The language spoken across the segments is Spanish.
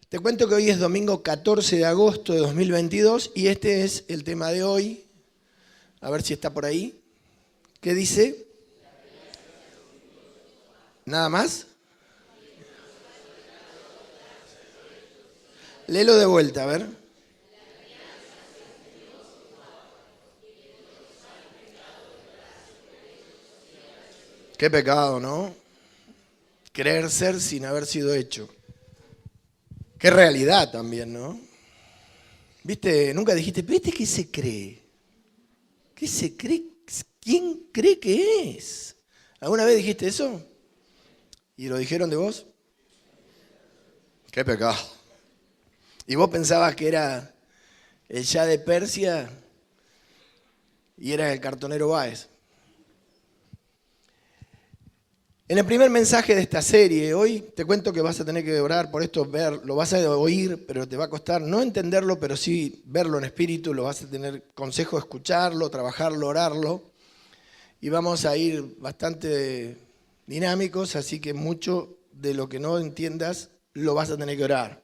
Te cuento que hoy es domingo 14 de agosto de 2022 y este es el tema de hoy. A ver si está por ahí. ¿Qué dice? ¿Nada más? Léelo de vuelta, a ver. Qué pecado, ¿no? Creer ser sin haber sido hecho. Qué realidad también, ¿no? ¿Viste? Nunca dijiste, ¿viste qué se cree? ¿Qué se cree? ¿Quién cree que es? ¿Alguna vez dijiste eso? ¿Y lo dijeron de vos? Qué pecado. ¿Y vos pensabas que era el Shah de Persia y eras el cartonero Báez? En el primer mensaje de esta serie, hoy te cuento que vas a tener que orar por esto, lo vas a oír, pero te va a costar no entenderlo, pero sí verlo en espíritu, lo vas a tener consejo escucharlo, trabajarlo, orarlo. Y vamos a ir bastante dinámicos, así que mucho de lo que no entiendas lo vas a tener que orar.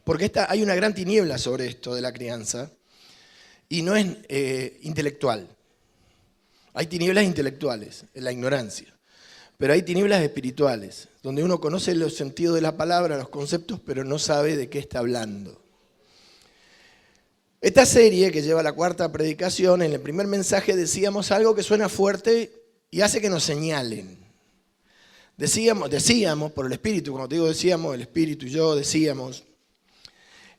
Porque hay una gran tiniebla sobre esto de la crianza y no es intelectual. Hay tinieblas intelectuales, en la ignorancia. Pero hay tinieblas espirituales, donde uno conoce los sentidos de la palabra, los conceptos, pero no sabe de qué está hablando. Esta serie, que lleva la cuarta predicación, en el primer mensaje decíamos algo que suena fuerte y hace que nos señalen. Decíamos por el Espíritu, cuando te digo decíamos, el Espíritu y yo decíamos,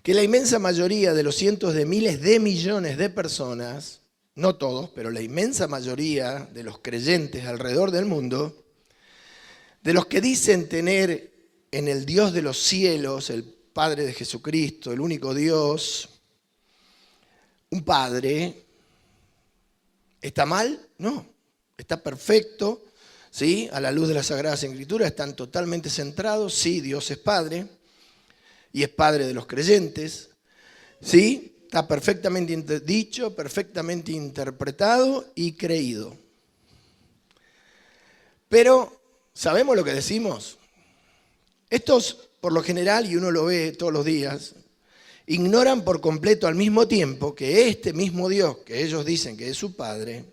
que la inmensa mayoría de los cientos de miles de millones de personas, no todos, pero la inmensa mayoría de los creyentes alrededor del mundo, de los que dicen tener en el Dios de los cielos, el Padre de Jesucristo, el único Dios, un Padre, ¿está mal? No, está perfecto, ¿sí? A la luz de las Sagradas Escrituras están totalmente centrados, sí, Dios es Padre y es Padre de los creyentes, ¿sí? Está perfectamente dicho, perfectamente interpretado y creído. Pero ¿sabemos lo que decimos? Estos, por lo general, y uno lo ve todos los días, ignoran por completo al mismo tiempo que este mismo Dios, que ellos dicen que es su Padre,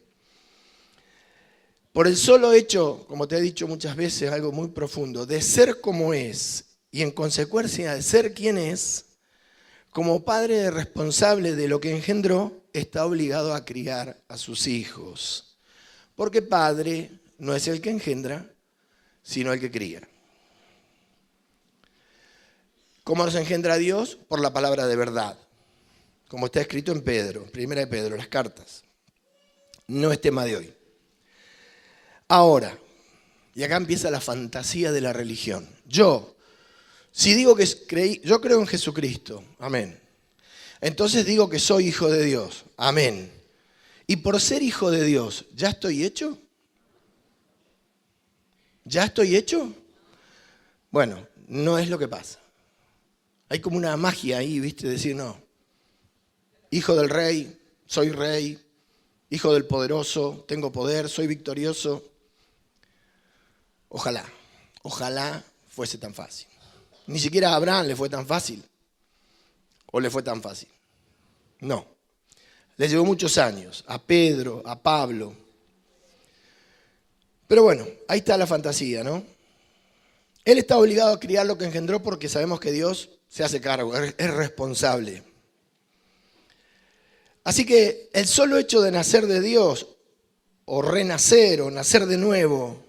por el solo hecho, como te he dicho muchas veces, algo muy profundo, de ser como es y en consecuencia de ser quien es, como Padre responsable de lo que engendró, está obligado a criar a sus hijos. Porque Padre no es el que engendra, sino el que cría. ¿Cómo nos engendra Dios? Por la palabra de verdad. Como está escrito en Pedro, primera de Pedro, las cartas. No es tema de hoy. Ahora, y acá empieza la fantasía de la religión. Si digo que yo creo en Jesucristo, amén. Entonces digo que soy hijo de Dios, amén. Y por ser hijo de Dios, ¿ya estoy hecho? ¿Ya estoy hecho? Bueno, no es lo que pasa. Hay como una magia ahí, ¿viste? Decir, no, hijo del rey, soy rey, hijo del poderoso, tengo poder, soy victorioso. Ojalá fuese tan fácil. Ni siquiera a Abraham le fue tan fácil. ¿O le fue tan fácil? No. Le llevó muchos años, a Pedro, a Pablo. Pero bueno, ahí está la fantasía, ¿no? Él está obligado a criar lo que engendró porque sabemos que Dios se hace cargo, es responsable. Así que el solo hecho de nacer de Dios, o renacer, o nacer de nuevo,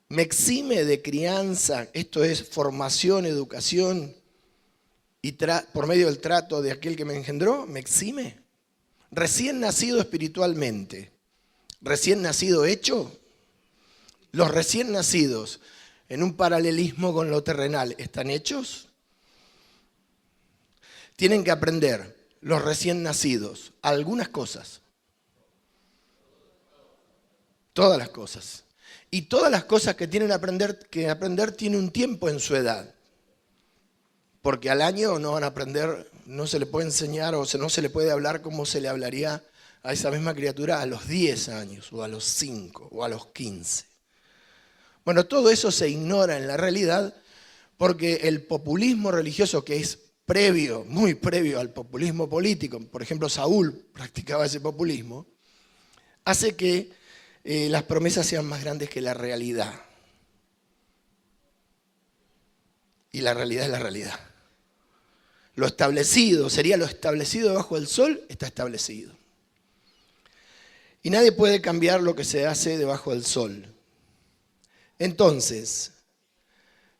me exime de crianza, esto es formación, educación, y por medio del trato de aquel que me engendró, me exime. Recién nacido espiritualmente, recién nacido hecho, los recién nacidos, en un paralelismo con lo terrenal, ¿están hechos? Tienen que aprender los recién nacidos algunas cosas. Todas las cosas. Y todas las cosas que tienen que aprender tienen un tiempo en su edad. Porque al año no van a aprender, no se le puede enseñar o no se le puede hablar como se le hablaría a esa misma criatura a los 10 años, o a los 5, o a los 15. Bueno, todo eso se ignora en la realidad Porque el populismo religioso, que es previo, muy previo al populismo político, por ejemplo, Saúl practicaba ese populismo, hace que las promesas sean más grandes que la realidad. Y la realidad es la realidad. Lo establecido, sería lo establecido debajo del sol, está establecido. Y nadie puede cambiar lo que se hace debajo del sol. Entonces,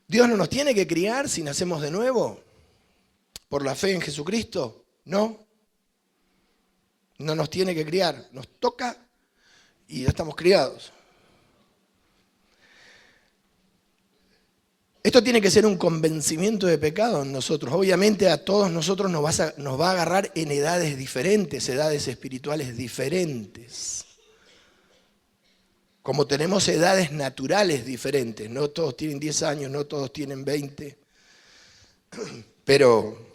¿Dios no nos tiene que criar si nacemos de nuevo? ¿Por la fe en Jesucristo? No. No nos tiene que criar. Nos toca y ya estamos criados. Esto tiene que ser un convencimiento de pecado en nosotros. Obviamente a todos nosotros nos va a agarrar en edades diferentes, edades espirituales diferentes. Como tenemos edades naturales diferentes. No todos tienen 10 años, no todos tienen 20. Pero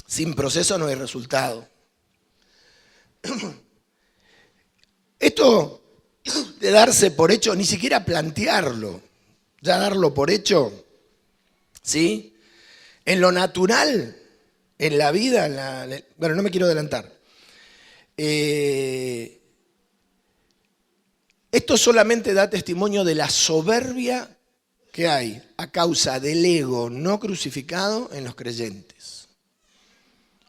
sin proceso no hay resultado. Esto de darse por hecho, ni siquiera plantearlo, ya darlo por hecho, ¿sí? En lo natural, en la vida, bueno, no me quiero adelantar. Esto solamente da testimonio de la soberbia que hay a causa del ego no crucificado en los creyentes.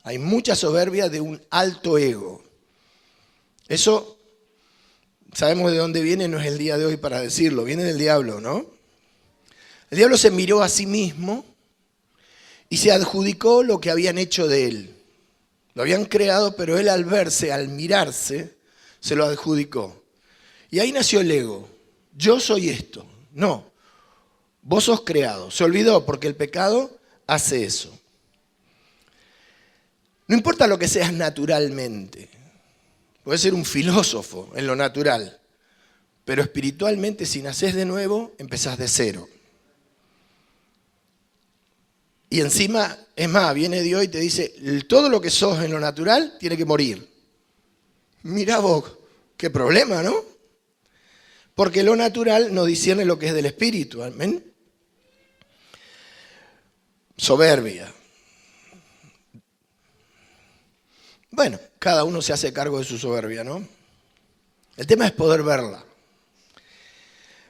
Hay mucha soberbia de un alto ego. Eso, sabemos de dónde viene, no es el día de hoy para decirlo, viene del diablo, ¿no? El diablo se miró a sí mismo y se adjudicó lo que habían hecho de él. Lo habían creado, pero él al verse, al mirarse, se lo adjudicó. Y ahí nació el ego. Yo soy esto. No, vos sos creado. Se olvidó porque el pecado hace eso. No importa lo que seas naturalmente. Puedes ser un filósofo en lo natural. Pero espiritualmente, si nacés de nuevo, empezás de cero. Y encima, es más, viene Dios y te dice, todo lo que sos en lo natural tiene que morir. Mirá vos, qué problema, ¿no? Porque lo natural no discierne lo que es del espíritu, amén. Soberbia. Bueno, cada uno se hace cargo de su soberbia, ¿no? El tema es poder verla.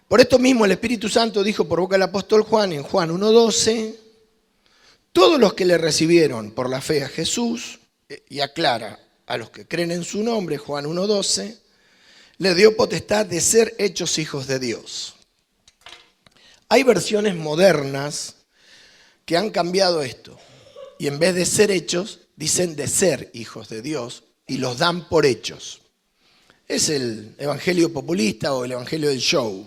Por esto mismo el Espíritu Santo dijo por boca del apóstol Juan, en Juan 1:12, todos los que le recibieron por la fe a Jesús, y aclara, a los que creen en su nombre, Juan 1:12, le dio potestad de ser hechos hijos de Dios. Hay versiones modernas que han cambiado esto, y en vez de ser hechos, dicen de ser hijos de Dios, y los dan por hechos. Es el evangelio populista o el evangelio del show.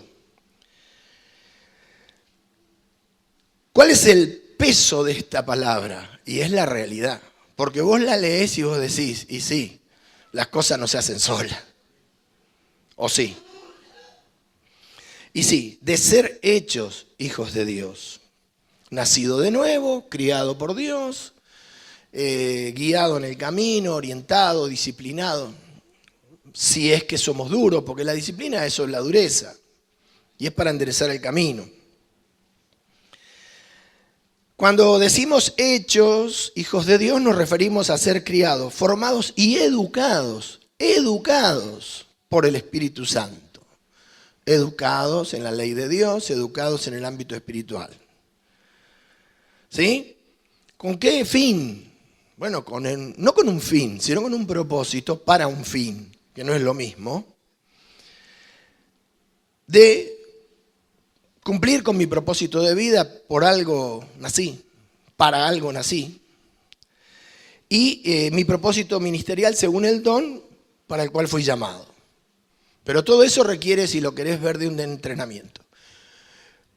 ¿Cuál es el peso de esta palabra? Y es la realidad. Porque vos la leés y vos decís, y sí, las cosas no se hacen solas. ¿O sí? Y sí, de ser hechos hijos de Dios. Nacido de nuevo, criado por Dios, guiado en el camino, orientado, disciplinado. Si es que somos duros, porque la disciplina eso es la dureza. Y es para enderezar el camino. Cuando decimos hechos, hijos de Dios, nos referimos a ser criados, formados y educados por el Espíritu Santo. Educados en la ley de Dios, educados en el ámbito espiritual. ¿Sí? ¿Con qué fin? Bueno, no con un fin, sino con un propósito para un fin, que no es lo mismo, de cumplir con mi propósito de vida, por algo nací, para algo nací, y mi propósito ministerial según el don para el cual fui llamado. Pero todo eso requiere, si lo querés ver, de un entrenamiento.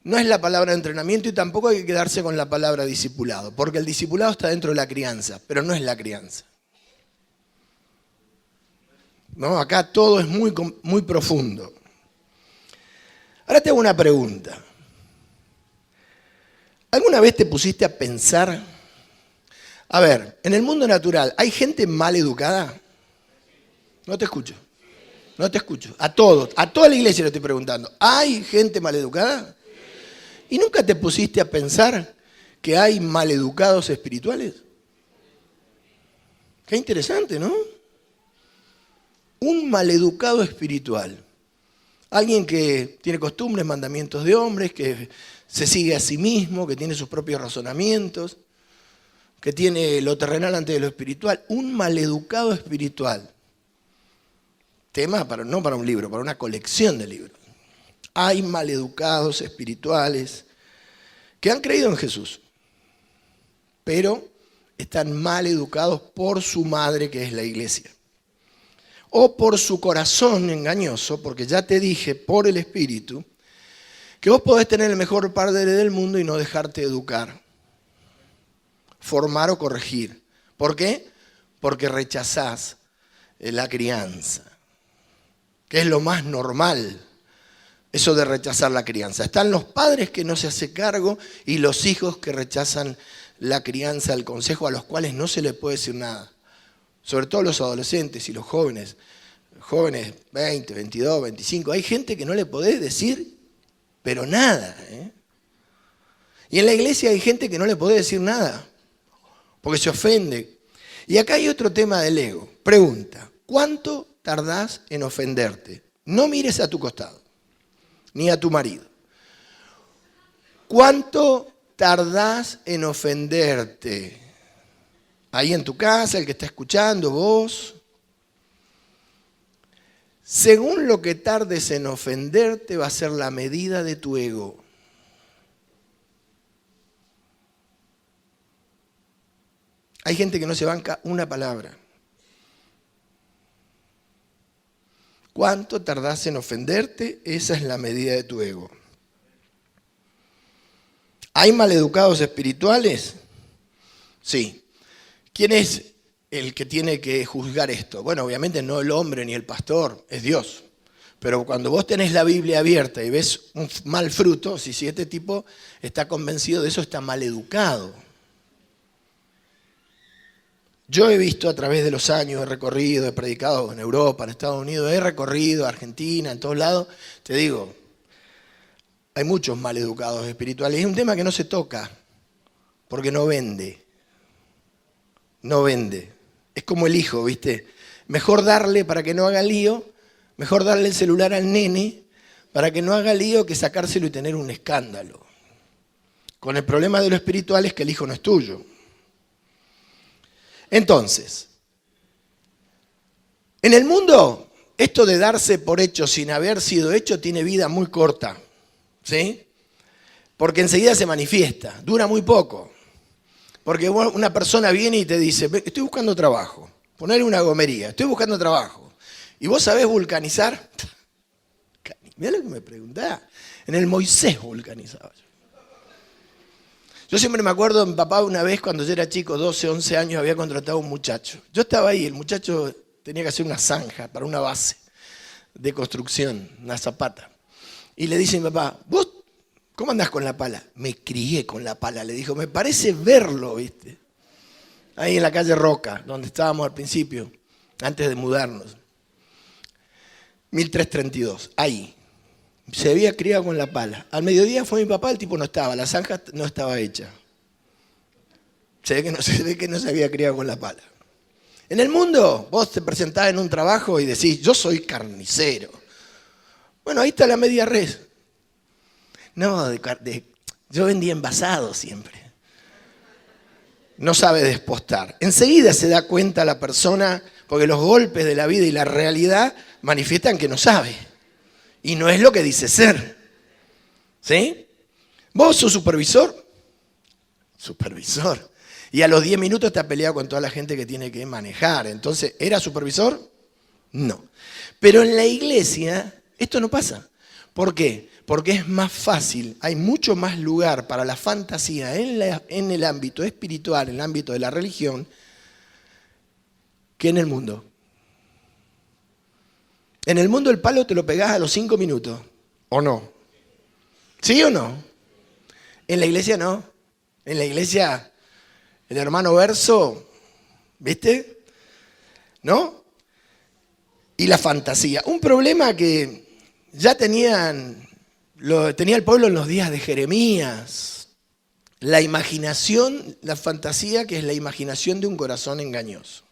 No es la palabra entrenamiento y tampoco hay que quedarse con la palabra discipulado, porque el discipulado está dentro de la crianza, pero no es la crianza. ¿No? Acá todo es muy, muy profundo. Ahora te hago una pregunta. ¿Alguna vez te pusiste a pensar? A ver, en el mundo natural, ¿hay gente mal educada? No te escucho. No te escucho. A todos, a toda la iglesia le estoy preguntando. ¿Hay gente mal educada? ¿Y nunca te pusiste a pensar que hay maleducados espirituales? Qué interesante, ¿no? Un maleducado espiritual. Alguien que tiene costumbres, mandamientos de hombres, que se sigue a sí mismo, que tiene sus propios razonamientos, que tiene lo terrenal antes de lo espiritual. Un maleducado espiritual. Tema no para un libro, para una colección de libros. Hay maleducados espirituales que han creído en Jesús, pero están mal educados por su madre, que es la iglesia. O por su corazón engañoso, porque ya te dije, por el Espíritu, que vos podés tener el mejor padre del mundo y no dejarte educar, formar o corregir. ¿Por qué? Porque rechazás la crianza, que es lo más normal, eso de rechazar la crianza. Están los padres que no se hacen cargo y los hijos que rechazan la crianza, el consejo, a los cuales no se les puede decir nada. Sobre todo los adolescentes y los jóvenes, 20, 22, 25, hay gente que no le podés decir, pero nada. Y en la iglesia hay gente que no le podés decir nada, porque se ofende. Y acá hay otro tema del ego. Pregunta, ¿cuánto tardás en ofenderte? No mires a tu costado, ni a tu marido. ¿Cuánto tardás en ofenderte? Ahí en tu casa, el que está escuchando, vos. Según lo que tardes en ofenderte va a ser la medida de tu ego. Hay gente que no se banca una palabra. ¿Cuánto tardás en ofenderte? Esa es la medida de tu ego. ¿Hay maleducados espirituales? Sí. ¿Quién es el que tiene que juzgar esto? Bueno, obviamente no el hombre ni el pastor, es Dios. Pero cuando vos tenés la Biblia abierta y ves un mal fruto, si este tipo está convencido de eso, está maleducado. Yo he visto a través de los años, he recorrido, he predicado en Europa, en Estados Unidos, he recorrido Argentina, en todos lados. Te digo, hay muchos maleducados espirituales. Es un tema que no se toca, porque no vende. No vende. Es como el hijo, ¿viste? Mejor darle para que no haga lío, mejor darle el celular al nene para que no haga lío que sacárselo y tener un escándalo. Con el problema de lo espiritual es que el hijo no es tuyo. Entonces, en el mundo, esto de darse por hecho sin haber sido hecho tiene vida muy corta, ¿sí? Porque enseguida se manifiesta, dura muy poco. Porque una persona viene y te dice, estoy buscando trabajo, ponerle una gomería, estoy buscando trabajo. ¿Y vos sabés vulcanizar? Mirá lo que me preguntás. En el Moisés vulcanizaba yo. Yo siempre me acuerdo, mi papá una vez cuando yo era chico, 12, 11 años, había contratado a un muchacho. Yo estaba ahí, el muchacho tenía que hacer una zanja para una base de construcción, una zapata. Y le dice a mi papá, ¿vos cómo andás con la pala? Me crié con la pala, le dijo, me parece verlo, ¿viste? Ahí en la calle Roca, donde estábamos al principio, antes de mudarnos. 1332, ahí. Se había criado con la pala. Al mediodía fue mi papá, el tipo no estaba, la zanja no estaba hecha. Se ve que no se había criado con la pala. En el mundo, vos te presentás en un trabajo y decís, yo soy carnicero. Bueno, ahí está la media res. No, yo vendía envasado siempre. No sabe despostar. Enseguida se da cuenta la persona, porque los golpes de la vida y la realidad manifiestan que no sabe. Y no es lo que dice ser. ¿Sí? ¿Vos sos supervisor? Supervisor. Y a los 10 minutos está peleado con toda la gente que tiene que manejar. Entonces, ¿era supervisor? No. Pero en la iglesia esto no pasa. ¿Por qué? Porque es más fácil, hay mucho más lugar para la fantasía en el ámbito espiritual, en el ámbito de la religión, que en el mundo. En el mundo el palo te lo pegás a los 5 minutos, ¿o no? ¿Sí o no? En la iglesia no. En la iglesia, el hermano Verso, ¿viste? ¿No? Y la fantasía. Un problema que ya tenía el pueblo en los días de Jeremías, la imaginación, la fantasía, que es la imaginación de un corazón engañoso,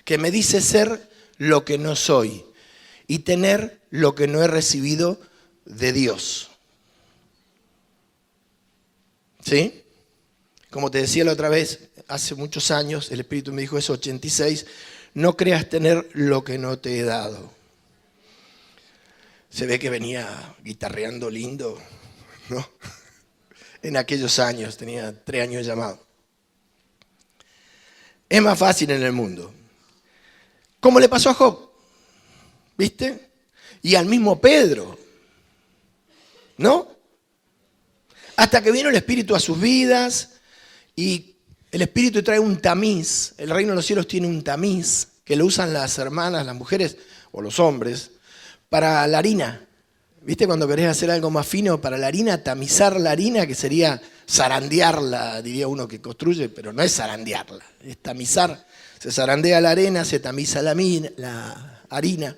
que me dice ser lo que no soy y tener lo que no he recibido de Dios. ¿Sí? Como te decía la otra vez, hace muchos años, el Espíritu me dijo eso, 86, no creas tener lo que no te he dado. Se ve que venía guitarreando lindo, ¿no? En aquellos años, tenía 3 años de llamado. Es más fácil en el mundo. Como le pasó a Job, ¿viste? Y al mismo Pedro, ¿no? Hasta que vino el Espíritu a sus vidas y el Espíritu trae un tamiz. El reino de los cielos tiene un tamiz que lo usan las hermanas, las mujeres o los hombres para la harina. ¿Viste cuando querés hacer algo más fino para la harina? Tamizar la harina, que sería zarandearla, diría uno que construye, pero no es zarandearla, es tamizar. Se zarandea la arena, se tamiza la harina.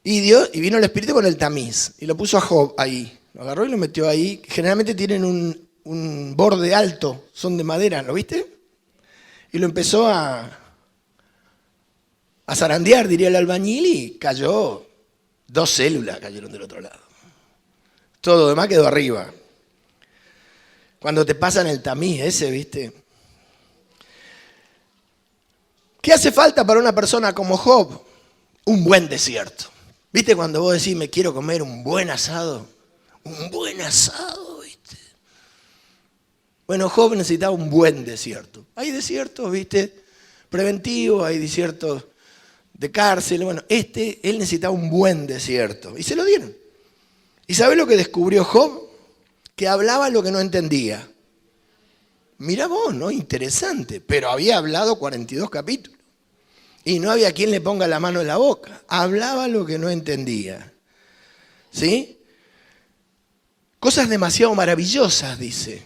Y vino el Espíritu con el tamiz y lo puso a Job ahí. Lo agarró y lo metió ahí. Generalmente tienen un borde alto, son de madera, ¿lo viste? Y lo empezó a zarandear, diría el albañil, y cayó. 2 células cayeron del otro lado. Todo lo demás quedó arriba. Cuando te pasan el tamiz ese, ¿viste? ¿Qué hace falta para una persona como Job? Un buen desierto. ¿Viste cuando vos decís, me quiero comer un buen asado? Un buen asado, ¿viste? Bueno, Job necesitaba un buen desierto. Hay desiertos, ¿viste? Preventivos, hay desiertos de cárcel. Bueno, él necesitaba un buen desierto. Y se lo dieron. ¿Y sabés lo que descubrió Job? Que hablaba lo que no entendía. Mirá vos, ¿no? Interesante. Pero había hablado 42 capítulos. Y no había quien le ponga la mano en la boca. Hablaba lo que no entendía. ¿Sí? Cosas demasiado maravillosas, dice.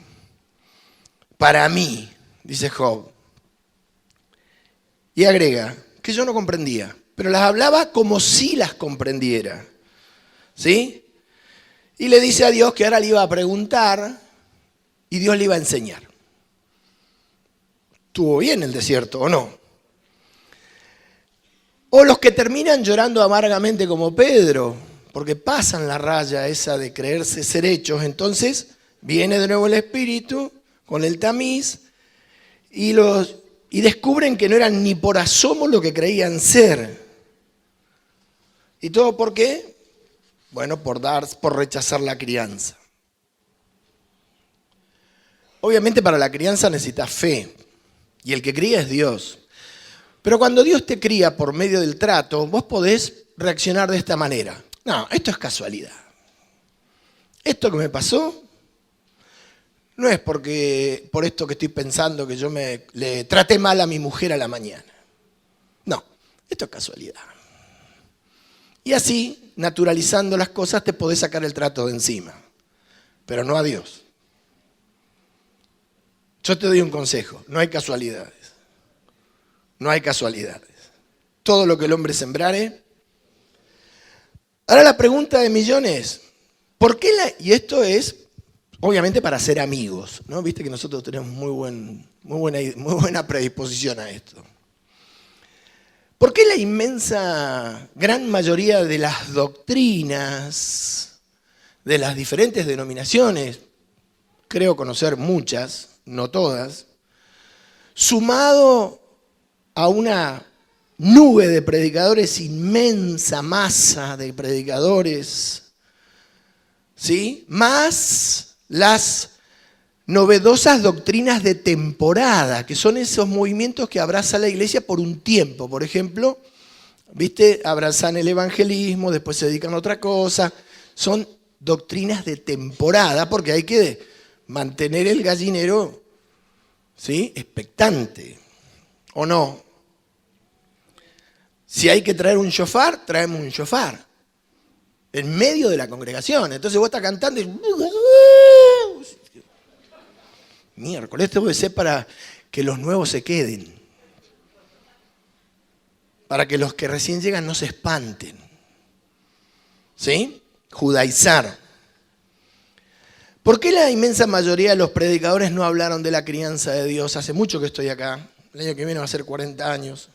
Para mí, dice Job. Y agrega, que yo no comprendía, pero las hablaba como si las comprendiera. ¿Sí? Y le dice a Dios que ahora le iba a preguntar y Dios le iba a enseñar. ¿Estuvo bien el desierto o no? O los que terminan llorando amargamente como Pedro, porque pasan la raya esa de creerse ser hechos, entonces viene de nuevo el Espíritu con el tamiz y descubren que no eran ni por asomo lo que creían ser. ¿Y todo por qué? Bueno, por rechazar la crianza. Obviamente para la crianza necesitas fe, y el que cría es Dios. Pero cuando Dios te cría por medio del trato, vos podés reaccionar de esta manera. No, esto es casualidad. Esto que me pasó no es por esto que estoy pensando que yo le traté mal a mi mujer a la mañana. No, esto es casualidad. Y así, naturalizando las cosas, te podés sacar el trato de encima. Pero no a Dios. Yo te doy un consejo, no hay casualidades. No hay casualidades. Todo lo que el hombre sembrare. Ahora la pregunta de millones, ¿por qué y esto es obviamente para ser amigos, ¿no? Viste que nosotros tenemos muy buena predisposición a esto. ¿Por qué la inmensa gran mayoría de las doctrinas de las diferentes denominaciones, creo conocer muchas, no todas, sumado a una nube de predicadores, inmensa masa de predicadores, ¿sí? Más las novedosas doctrinas de temporada, que son esos movimientos que abraza la iglesia por un tiempo. Por ejemplo, ¿viste? Abrazan el evangelismo, después se dedican a otra cosa. Son doctrinas de temporada porque hay que mantener el gallinero, ¿sí? Expectante, ¿o no? Si hay que traer un shofar, traemos un shofar. En medio de la congregación. Entonces vos estás cantando y... Miércoles, esto debe ser para que los nuevos se queden. Para que los que recién llegan no se espanten. ¿Sí? Judaizar. ¿Por qué la inmensa mayoría de los predicadores no hablaron de la crianza de Dios? Hace mucho que estoy acá, el año que viene va a ser 40 años.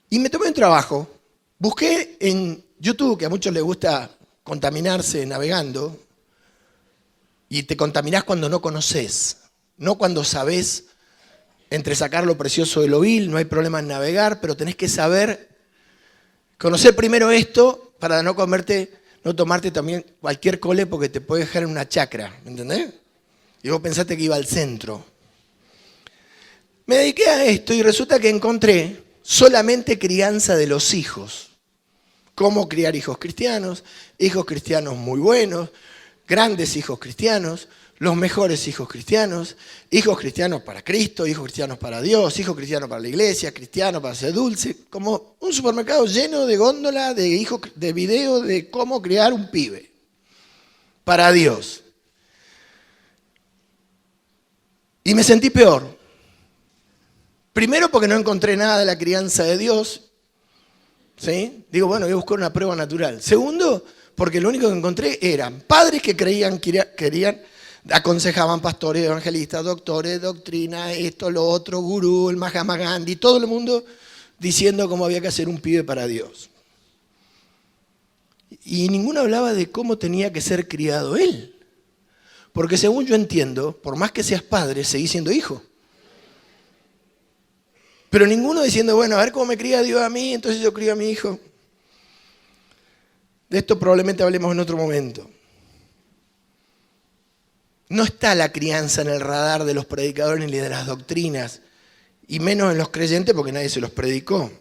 Y me tomé un trabajo, busqué en YouTube, que a muchos les gusta contaminarse navegando, y te contaminás cuando no conoces, no cuando sabés entresacar lo precioso de lo vil, no hay problema en navegar, pero tenés que saber, conocer primero esto para no tomarte también cualquier cole porque te puede dejar en una chacra, ¿me entendés? Y vos pensaste que iba al centro. Me dediqué a esto y resulta que encontré solamente crianza de los hijos. Cómo criar hijos cristianos muy buenos, grandes hijos cristianos, los mejores hijos cristianos para Cristo, hijos cristianos para Dios, hijos cristianos para la iglesia, cristianos para ser dulce, como un supermercado lleno de góndola de video de cómo criar un pibe para Dios. Y me sentí peor. Primero porque no encontré nada de la crianza de Dios, ¿sí? Digo, bueno, voy a buscar una prueba natural. Segundo, porque lo único que encontré eran padres que querían, aconsejaban pastores, evangelistas, doctores, doctrina, esto, lo otro, gurú, el Mahatma Gandhi, todo el mundo diciendo cómo había que hacer un pibe para Dios. Y ninguno hablaba de cómo tenía que ser criado él. Porque según yo entiendo, por más que seas padre, seguís siendo hijo. Pero ninguno diciendo, bueno, a ver cómo me cría Dios a mí, entonces yo crío a mi hijo. De esto probablemente hablemos en otro momento. No está la crianza en el radar de los predicadores ni de las doctrinas, y menos en los creyentes porque nadie se los predicó.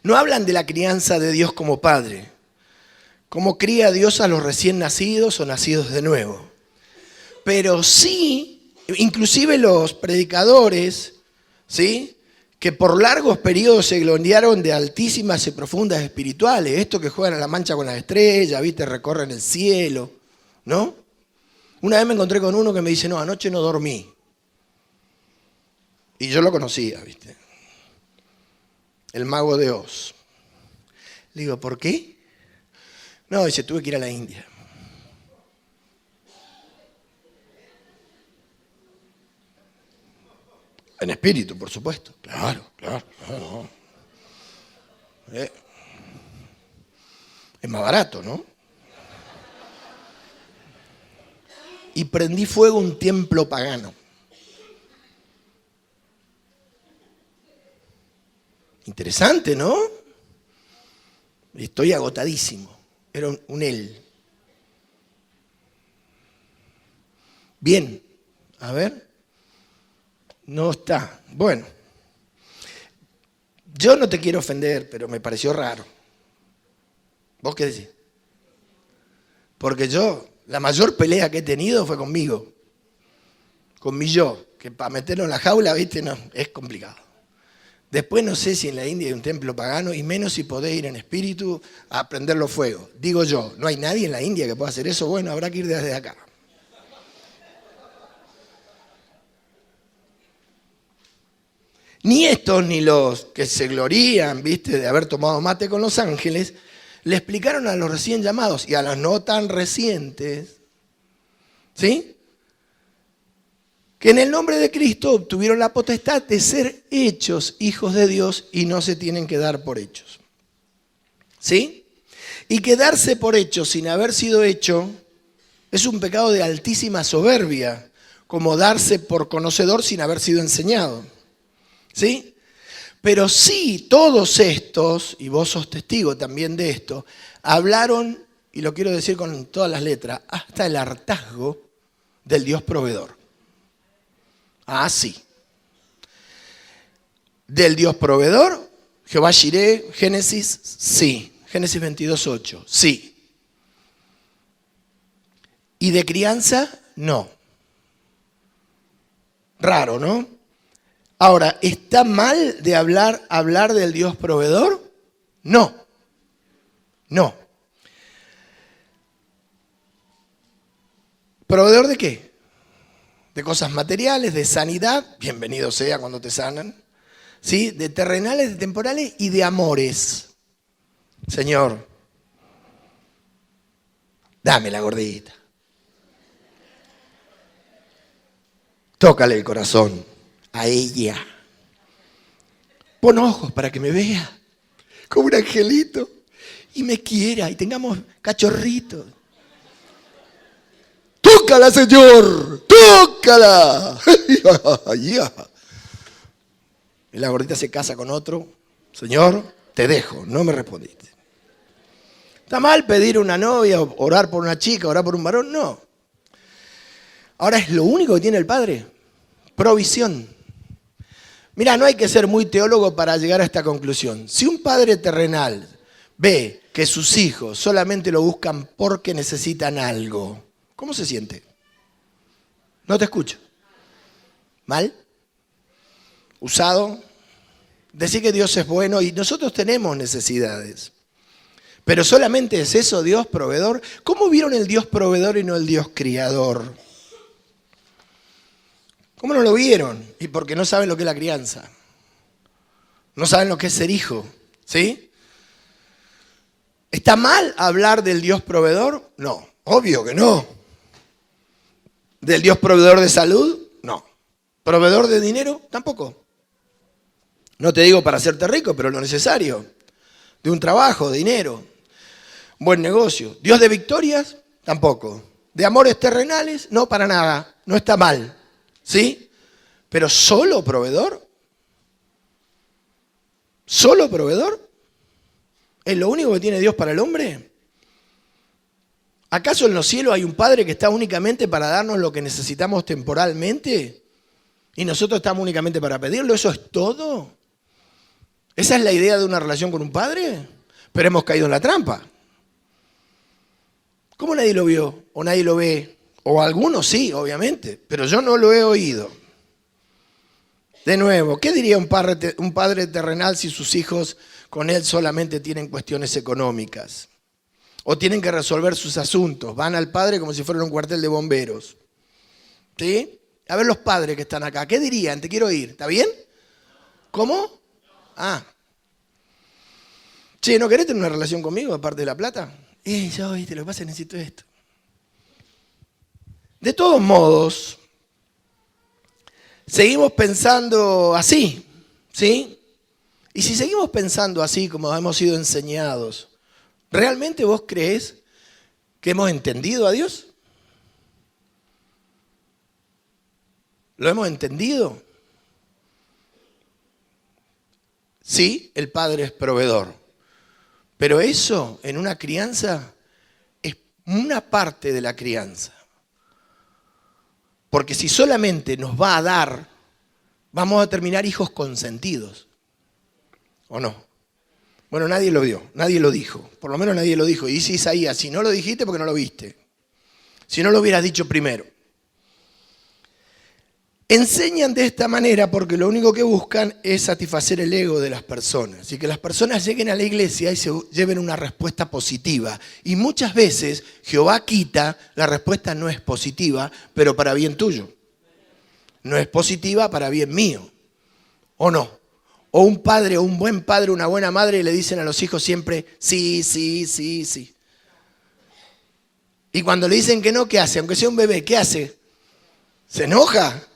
No hablan de la crianza de Dios como padre, cómo cría Dios a los recién nacidos o nacidos de nuevo. Pero sí, inclusive los predicadores, ¿sí?, que por largos periodos se gloriaron de altísimas y profundas espirituales, estos que juegan a la mancha con las estrellas, ¿viste?, recorren el cielo, ¿no? Una vez me encontré con uno que me dice, no, anoche no dormí. Y yo lo conocía, ¿viste? El mago de Oz. Le digo, ¿por qué? No, dice, tuve que ir a la India. En espíritu, por supuesto. Claro. Es más barato, ¿no? Y prendí fuego a un templo pagano. Interesante, ¿no? Estoy agotadísimo. Era un él. Bien, a ver. No está. Bueno, yo no te quiero ofender, pero me pareció raro. ¿Vos qué decís? Porque yo, la mayor pelea que he tenido fue conmigo. Con mi yo, que para meterlo en la jaula, ¿viste? No, es complicado. Después no sé si en la India hay un templo pagano, y menos si podés ir en espíritu a prender los fuegos. Digo yo, no hay nadie en la India que pueda hacer eso, bueno, habrá que ir desde acá. Ni estos ni los que se glorían, ¿viste?, de haber tomado mate con los ángeles, le explicaron a los recién llamados y a los no tan recientes, ¿sí?, que en el nombre de Cristo obtuvieron la potestad de ser hechos hijos de Dios y no se tienen que dar por hechos. ¿Sí? Y que darse por hecho sin haber sido hecho es un pecado de altísima soberbia, como darse por conocedor sin haber sido enseñado. ¿Sí? Pero sí, todos estos, y vos sos testigo también de esto, hablaron, y lo quiero decir con todas las letras, hasta el hartazgo del Dios proveedor. Ah, sí. Del Dios proveedor, Jehová Jireh, Génesis, sí. Génesis 22:8, sí. ¿Y de crianza? No. Raro, ¿no? Ahora, ¿está mal de hablar del Dios proveedor? No. No. ¿Proveedor de qué? De cosas materiales, de sanidad, bienvenido sea cuando te sanan, ¿sí? De terrenales, de temporales y de amores. Señor, dame la gordita. Tócale el corazón a ella. Pon ojos para que me vea como un angelito y me quiera y tengamos cachorritos. ¡Tócala, Señor! ¡Tócala! Y la gordita se casa con otro. Señor, te dejo, no me respondiste. ¿Está mal pedir una novia, orar por una chica, orar por un varón? No. Ahora es lo único que tiene el Padre. Provisión. Mira, no hay que ser muy teólogo para llegar a esta conclusión. Si un padre terrenal ve que sus hijos solamente lo buscan porque necesitan algo, ¿cómo se siente? No te escucho. ¿Mal? ¿Usado? Decir que Dios es bueno y nosotros tenemos necesidades. Pero solamente es eso, Dios proveedor. ¿Cómo vieron el Dios proveedor y no el Dios criador? ¿Cómo no lo vieron? Y porque no saben lo que es la crianza. No saben lo que es ser hijo. ¿Sí? ¿Está mal hablar del Dios proveedor? No, obvio que no. ¿Del Dios proveedor de salud? No. ¿Proveedor de dinero? Tampoco. No te digo para hacerte rico, pero lo necesario. De un trabajo, de dinero. Buen negocio. ¿Dios de victorias? Tampoco. ¿De amores terrenales? No, para nada. No está mal. ¿Sí? Pero ¿solo proveedor? ¿Solo proveedor? ¿Es lo único que tiene Dios para el hombre? ¿Acaso en los cielos hay un Padre que está únicamente para darnos lo que necesitamos temporalmente? ¿Y nosotros estamos únicamente para pedirlo? ¿Eso es todo? ¿Esa es la idea de una relación con un Padre? Pero hemos caído en la trampa. ¿Cómo nadie lo vio? ¿O nadie lo ve? O algunos sí, obviamente, pero yo no lo he oído. De nuevo, ¿qué diría un padre terrenal si sus hijos con él solamente tienen cuestiones económicas? O tienen que resolver sus asuntos. Van al padre como si fuera un cuartel de bomberos. ¿Sí? A ver los padres que están acá, ¿qué dirían? Te quiero oír. ¿Está bien? ¿Cómo? Ah. Che, ¿no querés tener una relación conmigo aparte de la plata? Yo, viste, lo que pasa es que necesito esto. De todos modos, seguimos pensando así, ¿sí? Y si seguimos pensando así como hemos sido enseñados, ¿realmente vos creés que hemos entendido a Dios? ¿Lo hemos entendido? Sí, el Padre es proveedor. Pero eso en una crianza es una parte de la crianza. Porque si solamente nos va a dar, vamos a terminar hijos consentidos. ¿O no? Bueno, nadie lo vio, nadie lo dijo. Por lo menos nadie lo dijo. Y dice Isaías, si no lo dijiste, porque no lo viste. Si no lo hubieras dicho primero. Enseñan de esta manera porque lo único que buscan es satisfacer el ego de las personas. Y que las personas lleguen a la iglesia y se lleven una respuesta positiva. Y muchas veces Jehová quita, la respuesta no es positiva, pero para bien tuyo. No es positiva para bien mío. ¿O no? O un padre, o un buen padre, una buena madre le dicen a los hijos siempre, sí, sí, sí, sí. Y cuando le dicen que no, ¿qué hace? Aunque sea un bebé, ¿qué hace? Se enoja.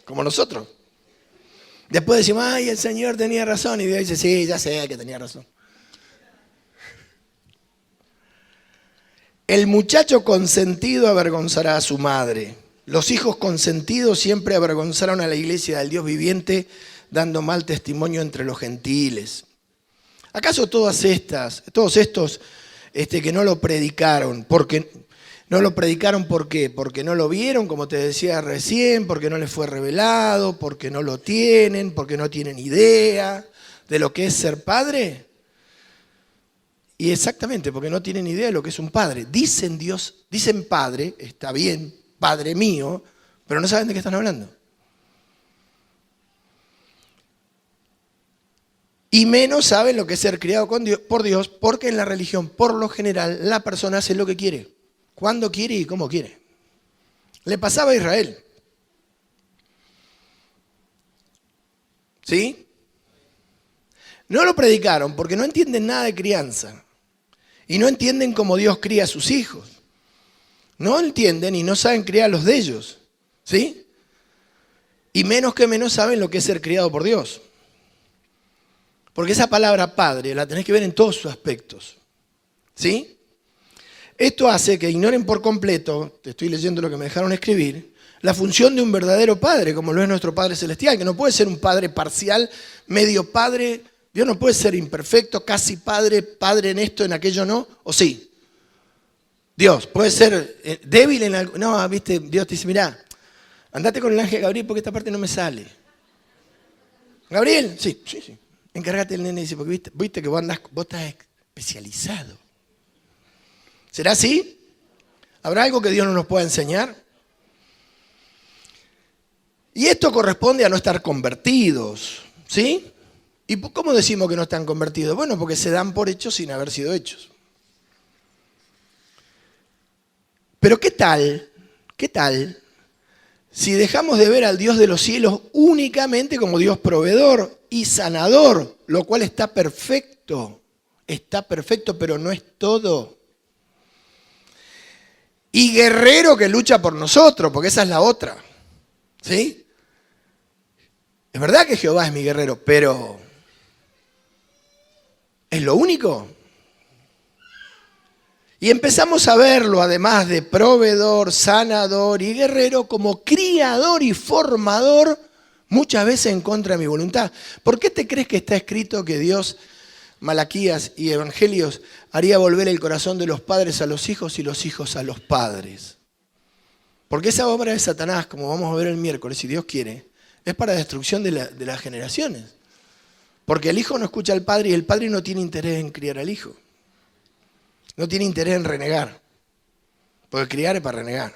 Como nosotros. Después decimos, ay, el Señor tenía razón. Y Dios dice, sí, ya sé que tenía razón. El muchacho consentido avergonzará a su madre. Los hijos consentidos siempre avergonzaron a la iglesia del Dios viviente, dando mal testimonio entre los gentiles. ¿Acaso todos estos que no lo predicaron, no lo predicaron ¿por qué? Porque no lo vieron, como te decía recién, porque no les fue revelado, porque no lo tienen, porque no tienen idea de lo que es ser padre? Y exactamente, porque no tienen idea de lo que es un padre. Dicen Dios, dicen padre, está bien, Padre mío, pero no saben de qué están hablando. Y menos saben lo que es ser criado por Dios, porque en la religión, por lo general, la persona hace lo que quiere, cuando quiere y cómo quiere. Le pasaba a Israel. ¿Sí? No lo predicaron porque no entienden nada de crianza. Y no entienden cómo Dios cría a sus hijos. No entienden y no saben criar a los de ellos. ¿Sí? Y menos que menos saben lo que es ser criado por Dios. Porque esa palabra padre la tenés que ver en todos sus aspectos. ¿Sí? Esto hace que ignoren por completo, te estoy leyendo lo que me dejaron escribir, la función de un verdadero padre, como lo es nuestro Padre Celestial, que no puede ser un padre parcial, medio padre. Dios no puede ser imperfecto, casi padre, padre en esto, en aquello no, ¿o sí? Dios puede ser débil en algo. No, viste, Dios te dice, mirá, andate con el ángel Gabriel porque esta parte no me sale. ¿Gabriel? Sí. Encárgate del nene, dice, porque viste que vos estás especializado. ¿Será así? ¿Habrá algo que Dios no nos pueda enseñar? Y esto corresponde a no estar convertidos, ¿sí? ¿Y cómo decimos que no están convertidos? Bueno, porque se dan por hechos sin haber sido hechos. Pero ¿qué tal si dejamos de ver al Dios de los cielos únicamente como Dios proveedor y sanador, lo cual está perfecto, pero no es todo? Y guerrero que lucha por nosotros, porque esa es la otra, ¿sí? Es verdad que Jehová es mi guerrero, pero ¿es lo único? Y empezamos a verlo, además de proveedor, sanador y guerrero, como criador y formador, muchas veces en contra de mi voluntad. ¿Por qué te crees que está escrito que Dios, Malaquías y Evangelios, haría volver el corazón de los padres a los hijos y los hijos a los padres? Porque esa obra de Satanás, como vamos a ver el miércoles, si Dios quiere, es para destrucción de las generaciones. Porque el hijo no escucha al padre y el padre no tiene interés en criar al hijo. No tiene interés en renegar. Porque criar es para renegar.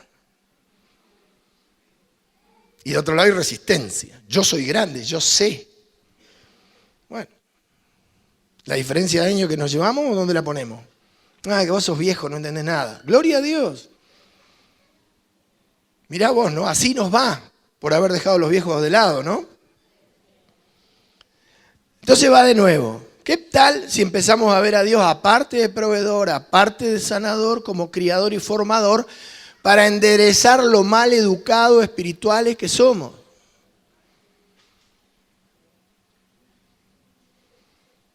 Y de otro lado hay resistencia. Yo soy grande, yo sé. Bueno. ¿La diferencia de años que nos llevamos o dónde la ponemos? Que vos sos viejo, no entendés nada. Gloria a Dios. Mirá vos, ¿no? Así nos va por haber dejado a los viejos de lado, ¿no? Entonces va de nuevo. ¿Qué tal si empezamos a ver a Dios aparte de proveedor, aparte de sanador, como criador y formador, para enderezar lo mal educados espirituales que somos?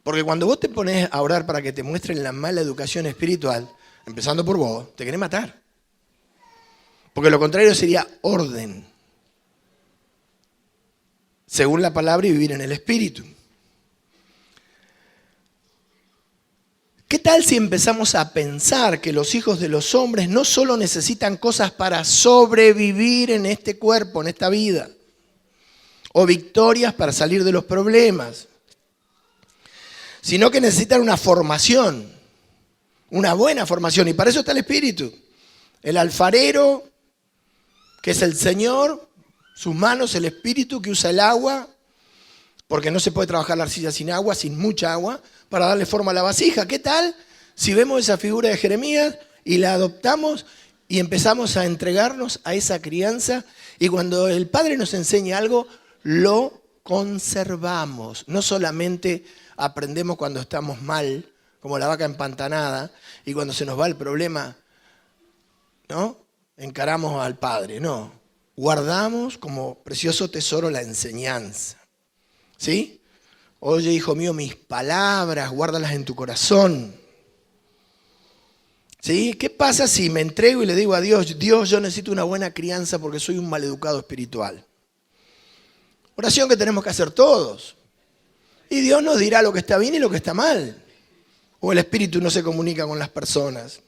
Porque cuando vos te pones a orar para que te muestren la mala educación espiritual, empezando por vos, te querés matar. Porque lo contrario sería orden, según la palabra, y vivir en el espíritu. ¿Qué tal si empezamos a pensar que los hijos de los hombres no solo necesitan cosas para sobrevivir en este cuerpo, en esta vida, o victorias para salir de los problemas, sino que necesitan una formación, una buena formación? Y para eso está el Espíritu. El alfarero, que es el Señor, sus manos, el Espíritu que usa el agua, porque no se puede trabajar la arcilla sin agua, sin mucha agua, para darle forma a la vasija. ¿Qué tal si vemos esa figura de Jeremías y la adoptamos y empezamos a entregarnos a esa crianza? Y cuando el Padre nos enseña algo, lo conservamos. No solamente aprendemos cuando estamos mal, como la vaca empantanada, y cuando se nos va el problema, ¿no? Encaramos al Padre. No, guardamos como precioso tesoro la enseñanza. ¿Sí? Oye, hijo mío, mis palabras, guárdalas en tu corazón. ¿Sí? ¿Qué pasa si me entrego y le digo a Dios, Dios, yo necesito una buena crianza porque soy un maleducado espiritual? Oración que tenemos que hacer todos. Y Dios nos dirá lo que está bien y lo que está mal. O el Espíritu no se comunica con las personas.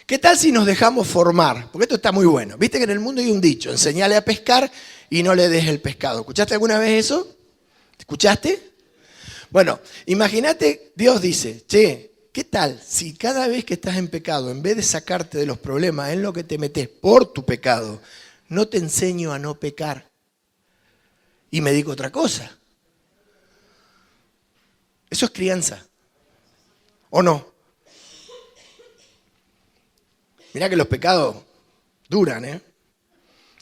¿Qué tal si nos dejamos formar? Porque esto está muy bueno. Viste que en el mundo hay un dicho, enseñale a pescar y no le des el pescado. ¿Escuchaste alguna vez eso? ¿Escuchaste? Bueno, imagínate, Dios dice, che, ¿qué tal si cada vez que estás en pecado, en vez de sacarte de los problemas en lo que te metes por tu pecado, no te enseño a no pecar y me digo otra cosa? Eso es crianza. ¿O no? Mirá que los pecados duran, ¿eh?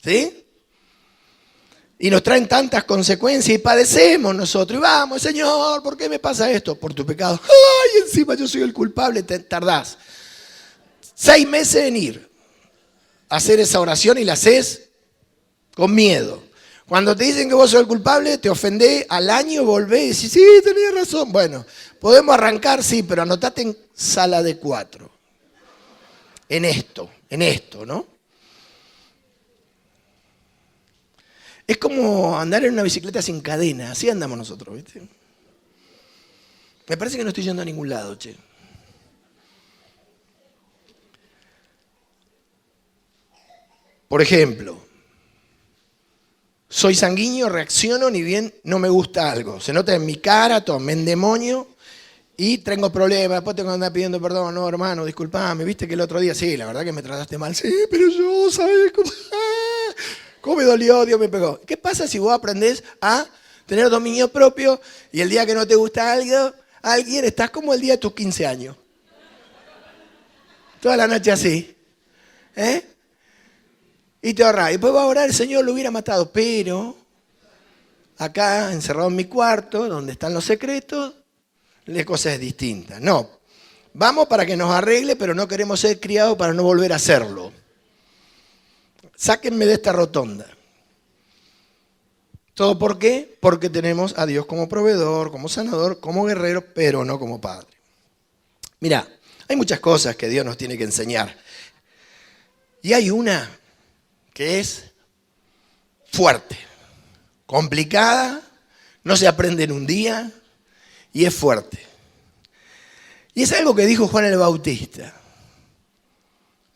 ¿Sí? Y nos traen tantas consecuencias y padecemos nosotros. Y vamos, Señor, ¿por qué me pasa esto? Por tu pecado. ¡Ay, encima yo soy el culpable! Te tardás 6 meses en ir a hacer esa oración y la haces con miedo. Cuando te dicen que vos sos el culpable, te ofendés, al año volvés y decís, sí, tenías razón. Bueno, podemos arrancar, sí, pero anotate en sala de 4. En esto, ¿no? Es como andar en una bicicleta sin cadena, así andamos nosotros, ¿viste? Me parece que no estoy yendo a ningún lado, che. Por ejemplo, soy sanguíneo, reacciono ni bien no me gusta algo. Se nota en mi cara, todo, me endemonio y tengo problemas. Después tengo que andar pidiendo perdón. No, hermano, disculpame, viste que el otro día, sí, la verdad que me trataste mal. Sí, pero yo, ¿sabes cómo? ¿Cómo me dolió? Dios me pegó. ¿Qué pasa si vos aprendés a tener dominio propio y el día que no te gusta algo, alguien, estás como el día de tus 15 años? Toda la noche así. Y te ahorrás. Y después va a orar, el Señor lo hubiera matado. Pero acá, encerrado en mi cuarto, donde están los secretos, la cosa es distinta. No, vamos para que nos arregle, pero no queremos ser criados para no volver a hacerlo. Sáquenme de esta rotonda. ¿Todo por qué? Porque tenemos a Dios como proveedor, como sanador, como guerrero, pero no como padre. Mirá, hay muchas cosas que Dios nos tiene que enseñar. Y hay una que es fuerte, complicada, no se aprende en un día y es fuerte. Y es algo que dijo Juan el Bautista.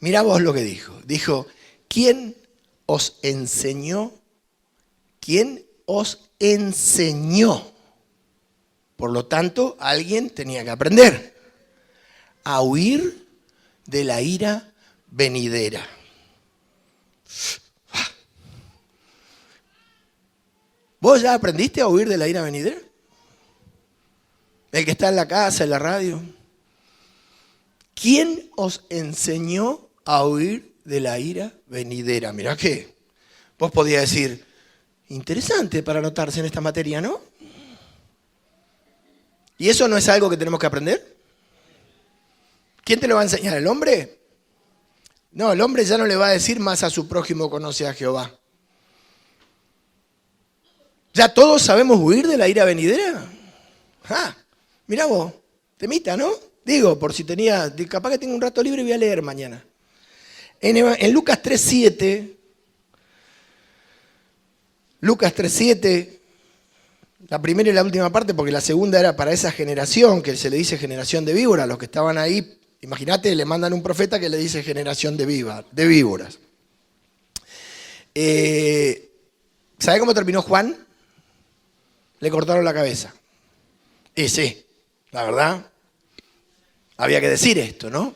Mirá vos lo que dijo. Dijo, ¿quién os enseñó? ¿Quién os enseñó? Por lo tanto, alguien tenía que aprender a huir de la ira venidera. ¿Vos ya aprendiste a huir de la ira venidera? El que está en la casa, en la radio. ¿Quién os enseñó a huir de la ira venidera? Mirá que vos podías decir, interesante para anotarse en esta materia, ¿no? ¿Y eso no es algo que tenemos que aprender? ¿Quién te lo va a enseñar? ¿El hombre? No, el hombre ya no le va a decir más a su prójimo conoce a Jehová. ¿Ya todos sabemos huir de la ira venidera? Mirá vos, temita, ¿no? Digo, por si tenía, capaz que tengo un rato libre y voy a leer mañana. En Lucas 3:7, la primera y la última parte, porque la segunda era para esa generación, que se le dice generación de víboras, los que estaban ahí, imagínate, le mandan un profeta que le dice generación de víboras. ¿Sabe cómo terminó Juan? Le cortaron la cabeza. Y sí, la verdad, había que decir esto, ¿no?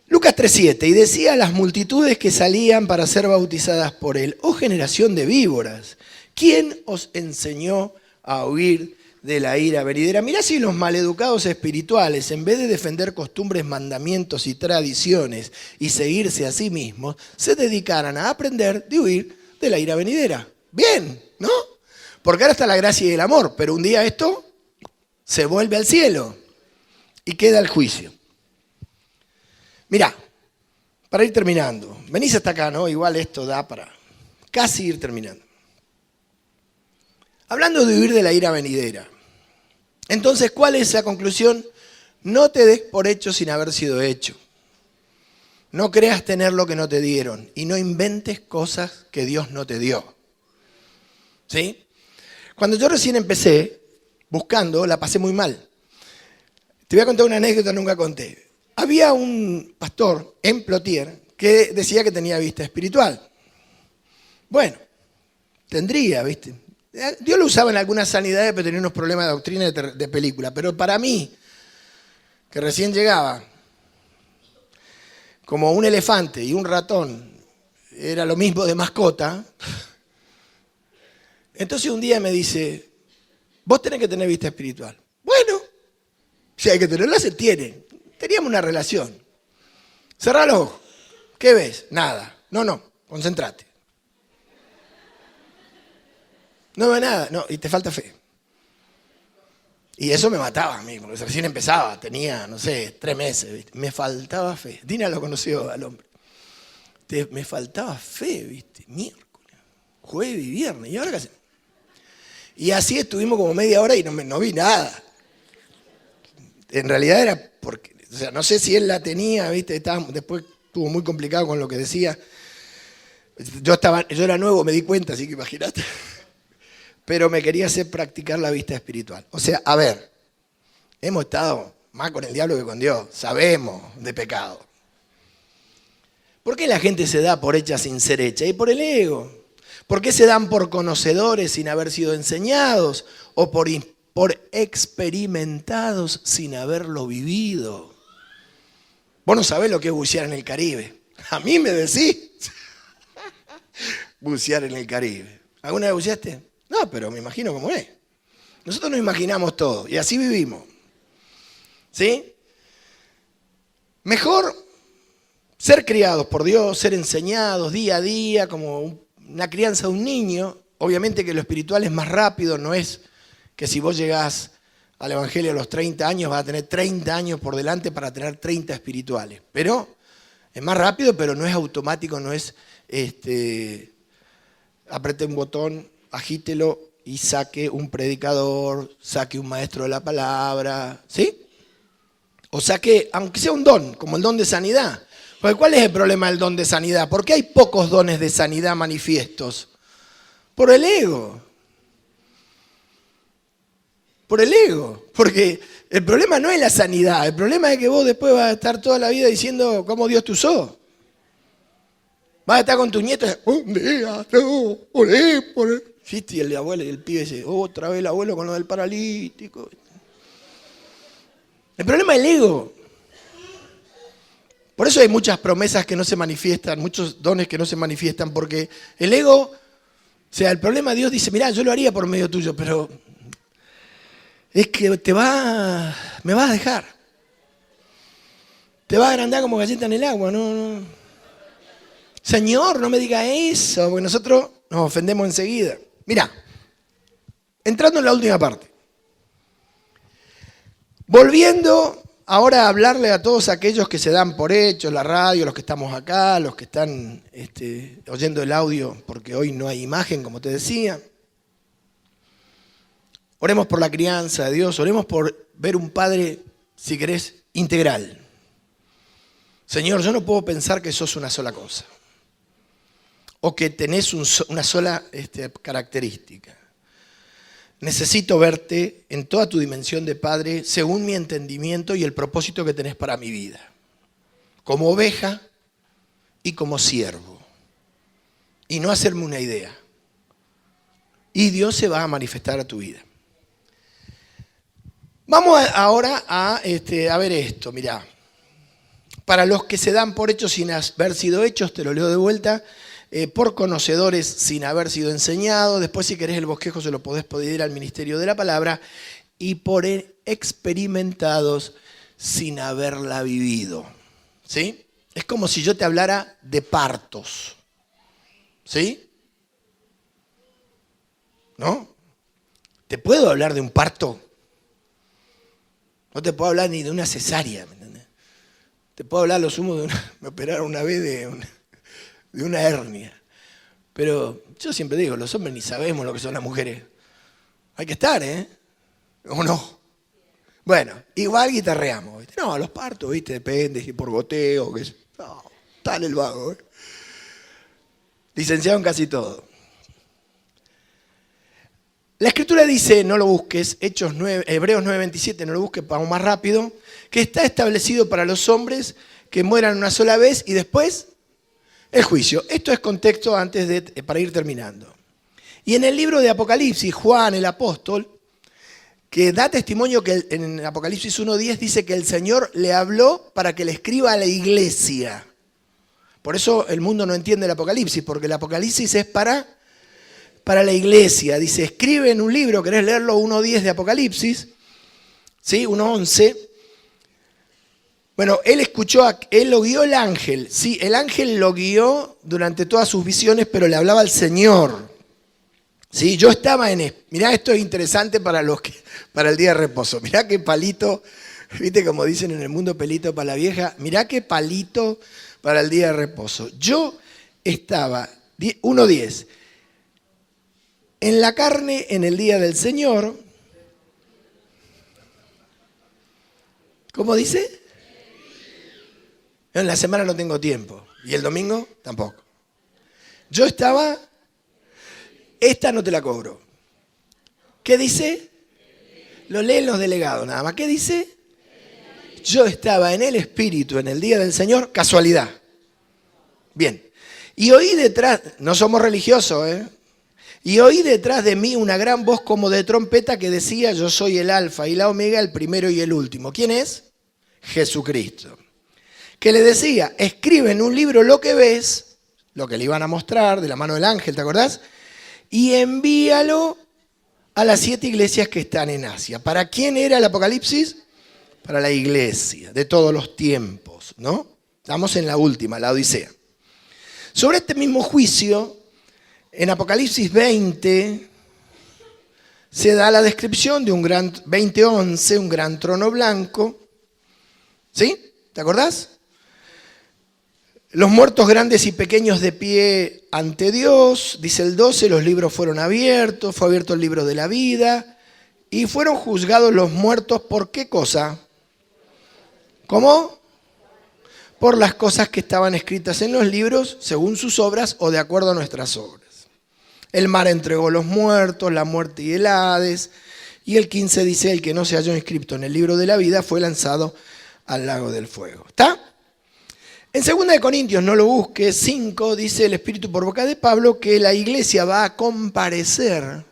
Lucas 3:7, y decía a las multitudes que salían para ser bautizadas por él, oh generación de víboras, ¿quién os enseñó a huir de la ira venidera? Mirá si los maleducados espirituales, en vez de defender costumbres, mandamientos y tradiciones y seguirse a sí mismos, se dedicaran a aprender de huir de la ira venidera. Bien, ¿no? Porque ahora está la gracia y el amor, pero un día esto se vuelve al cielo y queda el juicio. Mirá, para ir terminando, venís hasta acá, ¿no? Igual esto da para casi ir terminando. Hablando de huir de la ira venidera. Entonces, ¿cuál es la conclusión? No te des por hecho sin haber sido hecho. No creas tener lo que no te dieron y no inventes cosas que Dios no te dio. ¿Sí? Cuando yo recién empecé buscando, la pasé muy mal. Te voy a contar una anécdota que nunca conté. Había un pastor en Plotier que decía que tenía vista espiritual. Bueno, tendría, ¿viste? Dios lo usaba en algunas sanidades, pero tenía unos problemas de doctrina de película. Pero para mí, que recién llegaba, como un elefante y un ratón, era lo mismo de mascota. Entonces un día me dice, vos tenés que tener vista espiritual. Bueno, si hay que tenerla, se tiene. Teníamos una relación. Cerrá los ojos. ¿Qué ves? Nada. No, concéntrate. No veo nada. No, y te falta fe. Y eso me mataba a mí, porque recién empezaba. Tenía, no sé, 3 meses. ¿Viste? Me faltaba fe. Dina lo conoció al hombre. Me faltaba fe, ¿viste? Miércoles. jueves y viernes. ¿Y ahora qué hacemos? Y así estuvimos como media hora y no vi nada. En realidad era porque, o sea, no sé si él la tenía, ¿viste? Después estuvo muy complicado con lo que decía. Yo era nuevo, me di cuenta, así que imagínate. Pero me quería hacer practicar la vista espiritual. O sea, a ver, hemos estado más con el diablo que con Dios. Sabemos de pecado. ¿Por qué la gente se da por hecha sin ser hecha? Y por el ego. ¿Por qué se dan por conocedores sin haber sido enseñados? ¿O por experimentados sin haberlo vivido? Vos no sabés lo que es bucear en el Caribe. A mí me decís. Bucear en el Caribe. ¿Alguna vez buceaste? No, pero me imagino cómo es. Nosotros nos imaginamos todo y así vivimos. ¿Sí? Mejor ser criados por Dios, ser enseñados día a día como una crianza de un niño. Obviamente que lo espiritual es más rápido, no es que si vos llegás al Evangelio a los 30 años vas a tener 30 años por delante para tener 30 espirituales. Pero es más rápido, pero no es automático, no es apriete un botón, agítelo y saque un predicador, saque un maestro de la palabra, ¿sí? O saque, aunque sea un don, como el don de sanidad. Porque ¿cuál es el problema del don de sanidad? ¿Por qué hay pocos dones de sanidad manifiestos? Por el ego. Por el ego. Porque el problema no es la sanidad, el problema es que vos después vas a estar toda la vida diciendo cómo Dios te usó. Vas a estar con tu nieto y un día, no, oré por él. ¿Viste? Y el abuelo y el pibe dice, otra vez el abuelo con lo del paralítico. El problema es el ego. Por eso hay muchas promesas que no se manifiestan, muchos dones que no se manifiestan, porque el ego, o sea, el problema Dios dice, mirá, yo lo haría por medio tuyo, pero es que me vas a dejar. Te vas a agrandar como galleta en el agua, no. Señor, no me diga eso, porque nosotros nos ofendemos enseguida. Mirá, entrando en la última parte. Volviendo ahora a hablarle a todos aquellos que se dan por hechos, la radio, los que estamos acá, los que están oyendo el audio, porque hoy no hay imagen, como te decía. Oremos por la crianza de Dios, oremos por ver un Padre, si querés, integral. Señor, yo no puedo pensar que sos una sola cosa, o que tenés una sola característica. Necesito verte en toda tu dimensión de Padre, según mi entendimiento y el propósito que tenés para mi vida. Como oveja y como siervo. Y no hacerme una idea. Y Dios se va a manifestar a tu vida. Vamos ahora a ver esto, mirá. Para los que se dan por hechos sin haber sido hechos, te lo leo de vuelta. Por conocedores sin haber sido enseñados, después si querés el bosquejo se lo podés pedir al ministerio de la palabra, y por experimentados sin haberla vivido. ¿Sí? Es como si yo te hablara de partos. ¿Sí? ¿No? ¿Te puedo hablar de un parto? No te puedo hablar ni de una cesárea, ¿me entendés? Te puedo hablar lo sumo me operaron una vez de una hernia. Pero yo siempre digo, los hombres ni sabemos lo que son las mujeres. Hay que estar, ¿eh? ¿O no? Bueno, igual guitarreamos, ¿viste? No, los partos, ¿viste? Depende, si por goteo, que no, tal el vago, ¿eh? Licenciado en casi todo. La Escritura dice, no lo busques, Hebreos 9:27, no lo busques, vamos más rápido, que está establecido para los hombres que mueran una sola vez y después el juicio. Esto es contexto para ir terminando. Y en el libro de Apocalipsis, Juan el apóstol, que da testimonio que en Apocalipsis 1:10 dice que el Señor le habló para que le escriba a la iglesia. Por eso el mundo no entiende el Apocalipsis, porque el Apocalipsis es para la iglesia. Dice, escribe en un libro, ¿querés leerlo? 1:10 de Apocalipsis, ¿sí? 1:11. Bueno, él lo guió el ángel. Sí, el ángel lo guió durante todas sus visiones, pero le hablaba al Señor. Sí, yo estaba mirá, esto es interesante para el día de reposo. Mirá qué palito, viste como dicen en el mundo, pelito para la vieja. Mirá qué palito para el día de reposo. Yo estaba, 1:10, en la carne en el día del Señor. ¿Cómo dice? En la semana no tengo tiempo. Y el domingo tampoco. Yo estaba, esta no te la cobro. ¿Qué dice? Lo leen los delegados nada más. ¿Qué dice? Yo estaba en el Espíritu en el día del Señor, casualidad. Bien. Y oí detrás, no somos religiosos, y oí detrás de mí una gran voz como de trompeta que decía, yo soy el Alfa y la Omega, el primero y el último. ¿Quién es? Jesucristo. Que le decía, escribe en un libro lo que ves, lo que le iban a mostrar de la mano del ángel, ¿te acordás? Y envíalo a las 7 iglesias que están en Asia. ¿Para quién era el Apocalipsis? Para la iglesia de todos los tiempos, ¿no? Estamos en la última, la Odisea. Sobre este mismo juicio, en Apocalipsis 20, se da la descripción de un gran, 20:11, un gran trono blanco. ¿Sí? ¿Te acordás? Los muertos grandes y pequeños de pie ante Dios, dice el 12, los libros fueron abiertos, fue abierto el libro de la vida y fueron juzgados los muertos ¿por qué cosa? ¿Cómo? Por las cosas que estaban escritas en los libros según sus obras o de acuerdo a nuestras obras. El mar entregó los muertos, la muerte y el Hades. Y el 15 dice, el que no se halló inscrito en el libro de la vida fue lanzado al lago del fuego. ¿Está? En 2 Corintios, no lo busques, 5, dice el Espíritu por boca de Pablo que la iglesia va a comparecer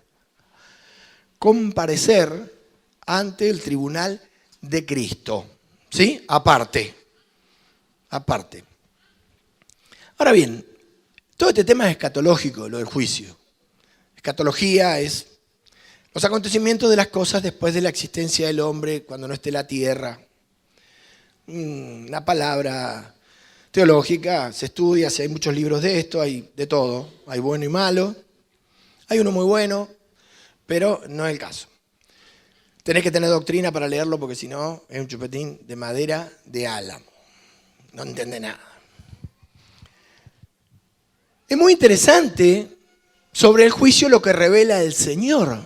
ante el tribunal de Cristo. ¿Sí? Aparte. Ahora bien, todo este tema es escatológico, lo del juicio. Escatología es los acontecimientos de las cosas después de la existencia del hombre, cuando no esté la tierra. Una palabra teológica, se estudia, hay muchos libros de esto, hay de todo, hay bueno y malo. Hay uno muy bueno, pero no es el caso. Tenés que tener doctrina para leerlo porque si no es un chupetín de madera de álamo. No entiende nada. Es muy interesante sobre el juicio lo que revela el Señor.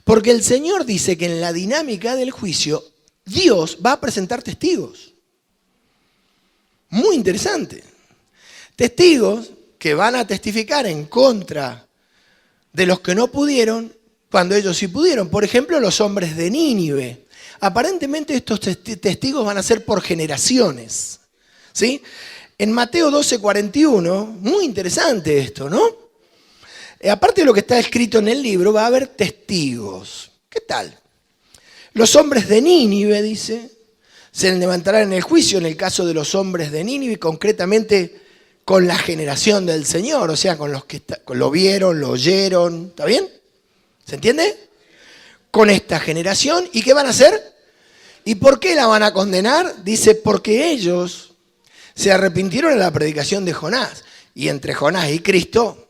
Porque el Señor dice que en la dinámica del juicio Dios va a presentar testigos. Muy interesante. Testigos que van a testificar en contra de los que no pudieron cuando ellos sí pudieron. Por ejemplo, los hombres de Nínive. Aparentemente estos testigos van a ser por generaciones. ¿Sí? En Mateo 12:41, muy interesante esto, ¿no? Aparte de lo que está escrito en el libro, va a haber testigos. ¿Qué tal? Los hombres de Nínive, dice, se levantarán en el juicio en el caso de los hombres de Nínive, concretamente con la generación del Señor, o sea, con los que lo vieron, lo oyeron, ¿está bien? ¿Se entiende? Con esta generación, ¿y qué van a hacer? ¿Y por qué la van a condenar? Dice, porque ellos se arrepintieron en la predicación de Jonás, y entre Jonás y Cristo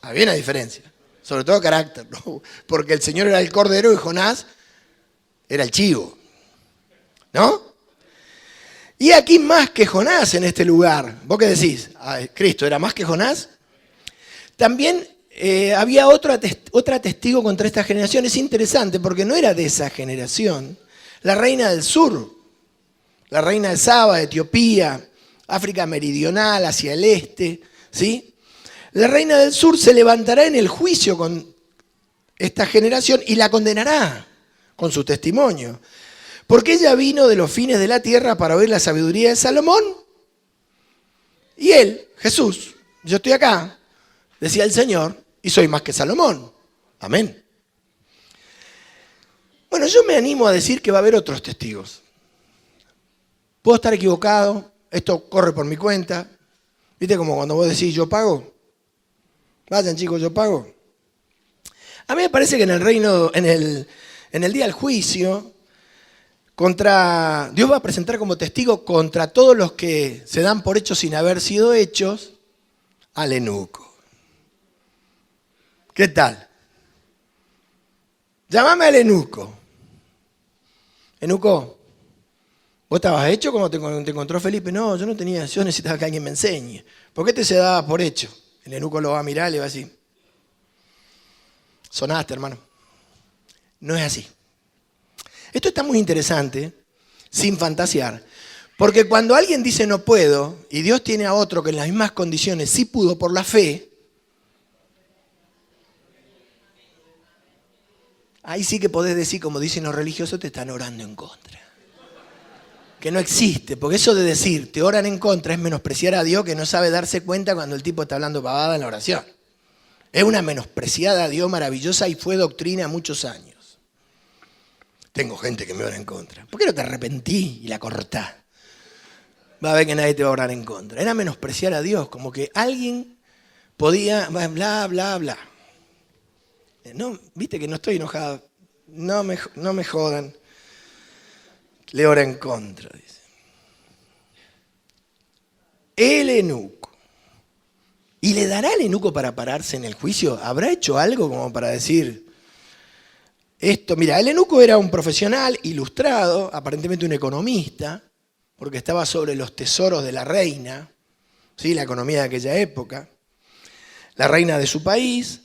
había una diferencia, sobre todo carácter, ¿no? Porque el Señor era el cordero y Jonás era el chivo, ¿no? Y aquí más que Jonás en este lugar. ¿Vos qué decís? ¿Cristo era más que Jonás? También había otra testigo contra esta generación. Es interesante porque no era de esa generación. La reina del sur, la reina de Saba, de Etiopía, África meridional, hacia el este, ¿sí? La reina del sur se levantará en el juicio con esta generación y la condenará con su testimonio. Porque ella vino de los fines de la tierra para oír la sabiduría de Salomón. Y él, Jesús, yo estoy acá, decía el Señor, y soy más que Salomón. Amén. Bueno, yo me animo a decir que va a haber otros testigos. Puedo estar equivocado, esto corre por mi cuenta. ¿Viste como cuando vos decís yo pago? Vayan chicos, yo pago. A mí me parece que en el reino, en el día del juicio, Dios va a presentar como testigo contra todos los que se dan por hechos sin haber sido hechos al eunuco. ¿Qué tal? Llámame al eunuco. Eunuco, ¿vos estabas hecho como te encontró Felipe? No, yo no tenía, yo necesitaba que alguien me enseñe. ¿Por qué se daba por hecho? El eunuco lo va a mirar y le va a decir, Sonaste, hermano. No es así. Esto está muy interesante, sin fantasear, porque cuando alguien dice no puedo, y Dios tiene a otro que en las mismas condiciones sí pudo por la fe, ahí sí que podés decir, como dicen los religiosos, te están orando en contra. Que no existe, porque eso de decir te oran en contra es menospreciar a Dios que no sabe darse cuenta cuando el tipo está hablando pavada en la oración. Es una menospreciada a Dios maravillosa y fue doctrina muchos años. Tengo gente que me ora en contra. ¿Por qué no te arrepentí y la cortás? Va a ver que nadie te va a orar en contra. Era menospreciar a Dios, como que alguien podía, bla, bla, bla. No, viste que no estoy enojado. No me jodan. Le ora en contra, dice. El eunuco. ¿Y le dará el eunuco para pararse en el juicio? ¿Habrá hecho algo como para decir esto? Mira, el eunuco era un profesional ilustrado, aparentemente un economista, porque estaba sobre los tesoros de la reina, ¿sí? La economía de aquella época. La reina de su país,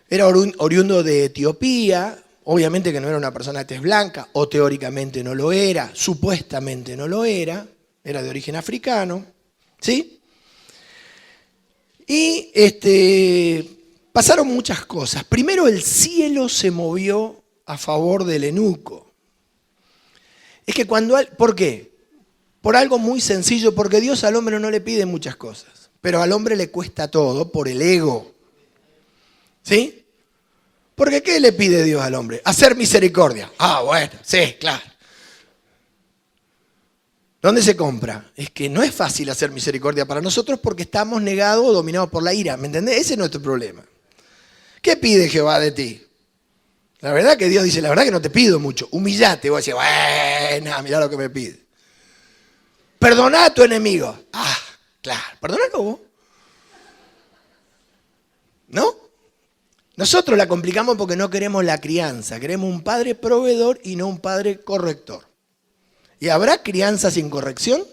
era oriundo de Etiopía, obviamente que no era una persona de tez blanca, o teóricamente no lo era, supuestamente no lo era de origen africano, ¿sí? Y pasaron muchas cosas. Primero el cielo se movió a favor del eunuco. Es que ¿por qué? Por algo muy sencillo, porque Dios al hombre no le pide muchas cosas, pero al hombre le cuesta todo por el ego. ¿Sí? Porque ¿qué le pide Dios al hombre? Hacer misericordia. Ah, bueno, sí, claro. ¿Dónde se compra? Es que no es fácil hacer misericordia para nosotros porque estamos negados o dominados por la ira, ¿me entendés? Ese es nuestro problema. ¿Qué pide Jehová de ti? La verdad que Dios dice, la verdad que no te pido mucho. Humillate, vos decís, bueno, mirá lo que me pide. Perdoná a tu enemigo. Ah, claro, perdonalo vos. ¿No? Nosotros la complicamos porque no queremos la crianza. Queremos un padre proveedor y no un padre corrector. ¿Y habrá crianza sin corrección?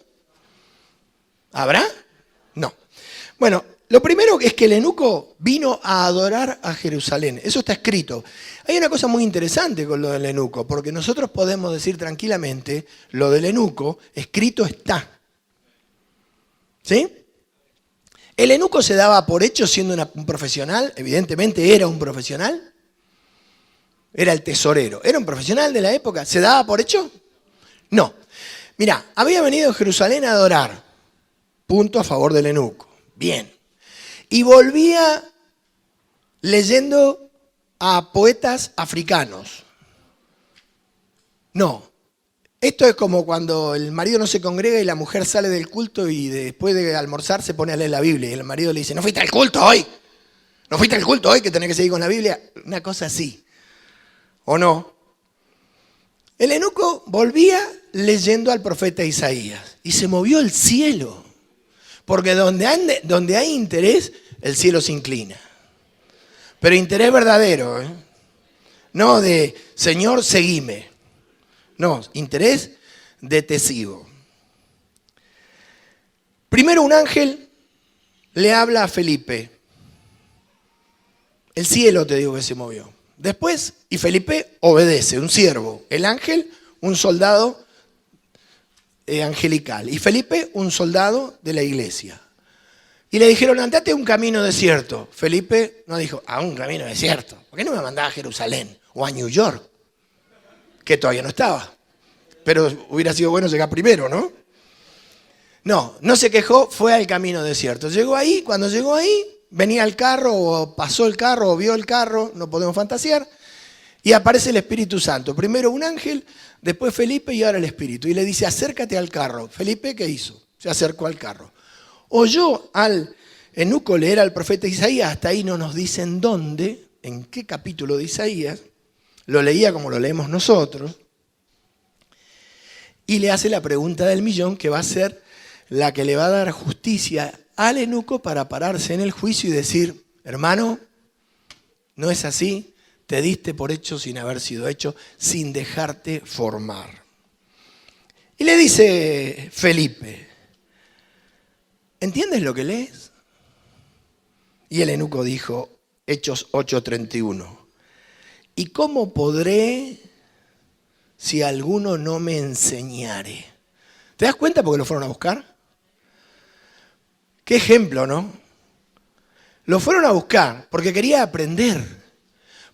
¿Habrá? No. Bueno, lo primero es que el eunuco vino a adorar a Jerusalén. Eso está escrito. Hay una cosa muy interesante con lo del eunuco, porque nosotros podemos decir tranquilamente, lo del eunuco, escrito está. ¿Sí? ¿El eunuco se daba por hecho siendo un profesional? Evidentemente era un profesional. Era el tesorero. ¿Era un profesional de la época? ¿Se daba por hecho? No. Mirá, había venido a Jerusalén a adorar. Punto a favor del eunuco. Bien. Y volvía leyendo a poetas africanos. No. Esto es como cuando el marido no se congrega y la mujer sale del culto y después de almorzar se pone a leer la Biblia. Y el marido le dice, ¿no fuiste al culto hoy? ¿No fuiste al culto hoy que tenés que seguir con la Biblia? Una cosa así. ¿O no? El eunuco volvía leyendo al profeta Isaías y se movió el cielo. Porque donde hay interés, el cielo se inclina. Pero interés verdadero, ¿eh? No de, Señor, seguime. No, interés de te sigo. Primero un ángel le habla a Felipe. El cielo, te digo, que se movió. Después, y Felipe obedece, un siervo. El ángel, un soldado angelical. Y Felipe, un soldado de la iglesia. Y le dijeron, andate a un camino desierto. Felipe no dijo, a un camino desierto. ¿Por qué no me mandaba a Jerusalén o a New York? Que todavía no estaba. Pero hubiera sido bueno llegar primero, ¿no? No, no se quejó, fue al camino desierto. Llegó ahí, cuando llegó ahí, venía el carro, o pasó el carro, o vio el carro, no podemos fantasear, y aparece el Espíritu Santo. Primero un ángel, después Felipe y ahora el Espíritu. Y le dice, acércate al carro. Felipe, ¿qué hizo? Se acercó al carro. Oyó al eunuco leer al profeta Isaías, hasta ahí no nos dicen dónde, en qué capítulo de Isaías, lo leía como lo leemos nosotros, y le hace la pregunta del millón, que va a ser la que le va a dar justicia al eunuco para pararse en el juicio y decir, hermano, no es así, te diste por hecho sin haber sido hecho, sin dejarte formar. Y le dice Felipe, ¿entiendes lo que lees? Y el eunuco dijo, Hechos 8:31, ¿Y cómo podré si alguno no me enseñare? ¿Te das cuenta por qué lo fueron a buscar? Qué ejemplo, ¿no? Lo fueron a buscar porque quería aprender,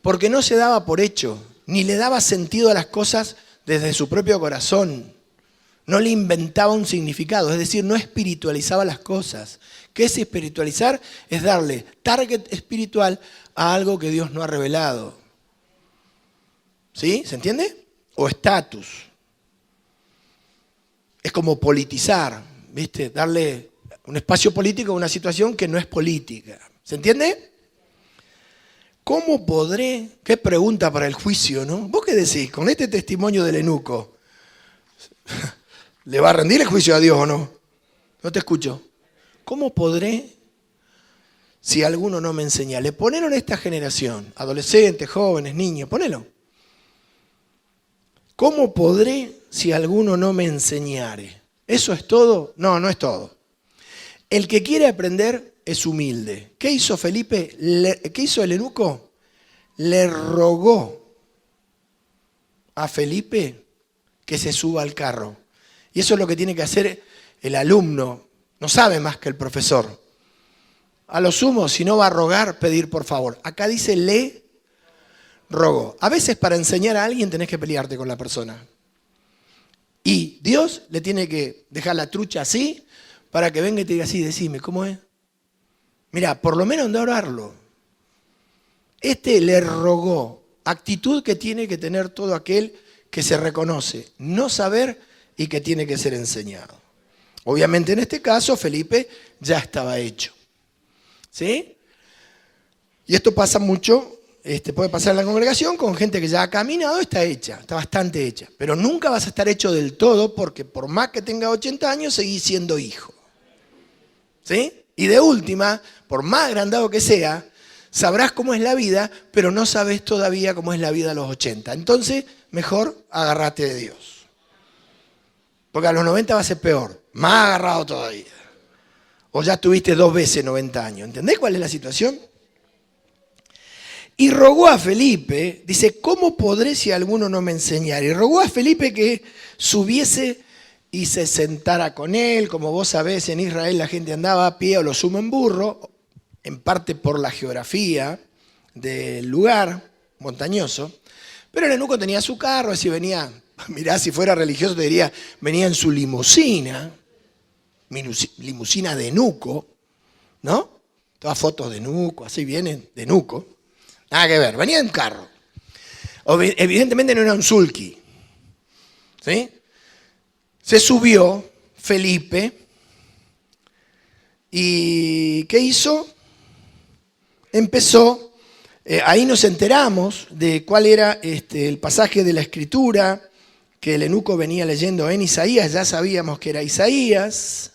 porque no se daba por hecho, ni le daba sentido a las cosas desde su propio corazón. No le inventaba un significado, es decir, no espiritualizaba las cosas. ¿Qué es espiritualizar? Es darle target espiritual a algo que Dios no ha revelado. ¿Sí? ¿Se entiende? O estatus. Es como politizar, ¿viste? Darle un espacio político a una situación que no es política. ¿Se entiende? ¿Cómo podré? Qué pregunta para el juicio, ¿no? ¿Vos qué decís? Con este testimonio del eunuco, ¿le va a rendir el juicio a Dios o no? No te escucho. ¿Cómo podré si alguno no me enseña? Le poneron a esta generación, adolescentes, jóvenes, niños, ponelo. ¿Cómo podré si alguno no me enseñare? ¿Eso es todo? No, no es todo. El que quiere aprender es humilde. ¿Qué hizo Felipe? ¿Qué hizo el eunuco? Le rogó a Felipe que se suba al carro. Y eso es lo que tiene que hacer el alumno. No sabe más que el profesor. A lo sumo, si no va a rogar, pedir por favor. Acá dice le rogó. A veces para enseñar a alguien tenés que pelearte con la persona. Y Dios le tiene que dejar la trucha así para que venga y te diga así, decime, ¿cómo es? Mirá, por lo menos anda a orarlo. Este le rogó, actitud que tiene que tener todo aquel que se reconoce, no saber y que tiene que ser enseñado. Obviamente en este caso Felipe ya estaba hecho. ¿Sí? Y esto pasa mucho, puede pasar en la congregación con gente que ya ha caminado, está hecha, está bastante hecha. Pero nunca vas a estar hecho del todo porque por más que tenga 80 años seguís siendo hijo. ¿Sí? Y de última, por más agrandado que sea, sabrás cómo es la vida, pero no sabes todavía cómo es la vida a los 80. Entonces, mejor agárrate de Dios. Porque a los 90 va a ser peor, más agarrado todavía. O ya tuviste 2 veces 90 años. ¿Entendés cuál es la situación? Y rogó a Felipe, dice, ¿cómo podré si alguno no me enseñara? Y rogó a Felipe que subiese y se sentara con él. Como vos sabés, en Israel la gente andaba a pie o lo sumo en burro, en parte por la geografía del lugar montañoso. Pero el eunuco tenía su carro, así venía, mirá, si fuera religioso te diría, venía en su limusina de eunuco, ¿no? Todas fotos de eunuco, así vienen, de eunuco. Nada que ver, venía en carro. Evidentemente no era un sulky. ¿Sí? Se subió Felipe y ¿qué hizo? Empezó, ahí nos enteramos de cuál era el pasaje de la Escritura que el eunuco venía leyendo en Isaías, ya sabíamos que era Isaías,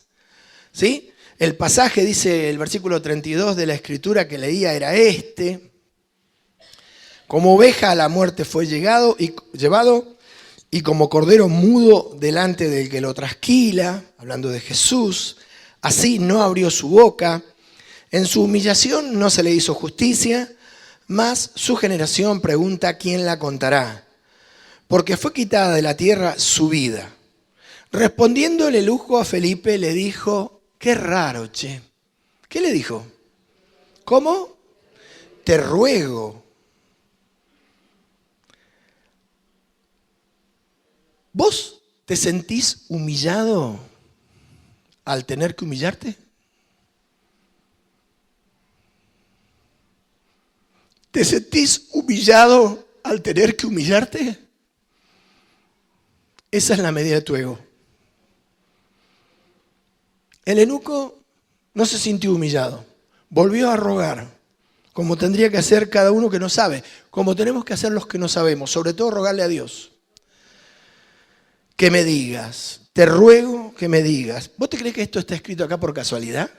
¿sí? El pasaje, dice el versículo 32 de la Escritura que leía era este: como oveja a la muerte fue llevado y como cordero mudo delante del que lo trasquila, hablando de Jesús, así no abrió su boca. En su humillación no se le hizo justicia, mas su generación pregunta quién la contará, porque fue quitada de la tierra su vida. Respondiendo el eunuco a Felipe le dijo, qué raro, che. ¿Qué le dijo? ¿Cómo? Te ruego. ¿Vos te sentís humillado al tener que humillarte? ¿Te sentís humillado al tener que humillarte? Esa es la medida de tu ego. El eunuco no se sintió humillado, volvió a rogar, como tendría que hacer cada uno que no sabe, como tenemos que hacer los que no sabemos, sobre todo rogarle a Dios. Que me digas, te ruego que me digas. ¿Vos te crees que esto está escrito acá por casualidad?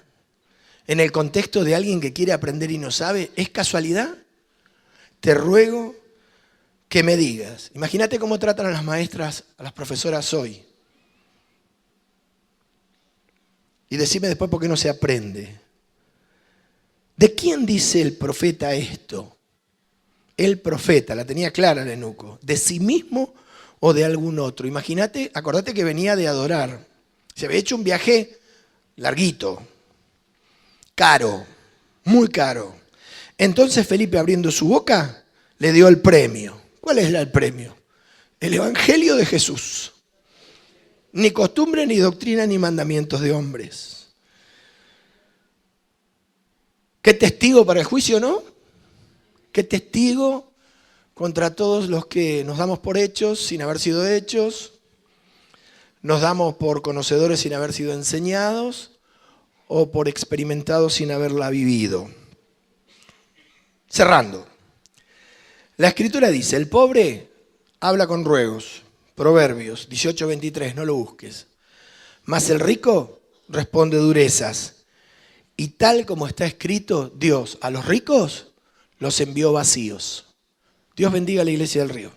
En el contexto de alguien que quiere aprender y no sabe, ¿es casualidad? Te ruego que me digas. Imagínate cómo tratan a las maestras, a las profesoras hoy. Y decime después por qué no se aprende. ¿De quién dice el profeta esto? el profeta, la tenía clara el eunuco, de sí mismo o de algún otro. Imagínate, acordate que venía de adorar. Se había hecho un viaje larguito, caro, muy caro. Entonces Felipe, abriendo su boca, le dio el premio. ¿Cuál es el premio? El Evangelio de Jesús. Ni costumbre, ni doctrina, ni mandamientos de hombres. ¿Qué testigo para el juicio, no? ¿Qué testigo contra todos los que nos damos por hechos sin haber sido hechos? Nos damos por conocedores sin haber sido enseñados o por experimentados sin haberla vivido. Cerrando. La Escritura dice, el pobre habla con ruegos. Proverbios 18:23, no lo busques. Mas el rico responde durezas. Y tal como está escrito, Dios a los ricos los envió vacíos. Dios bendiga a la Iglesia del Río.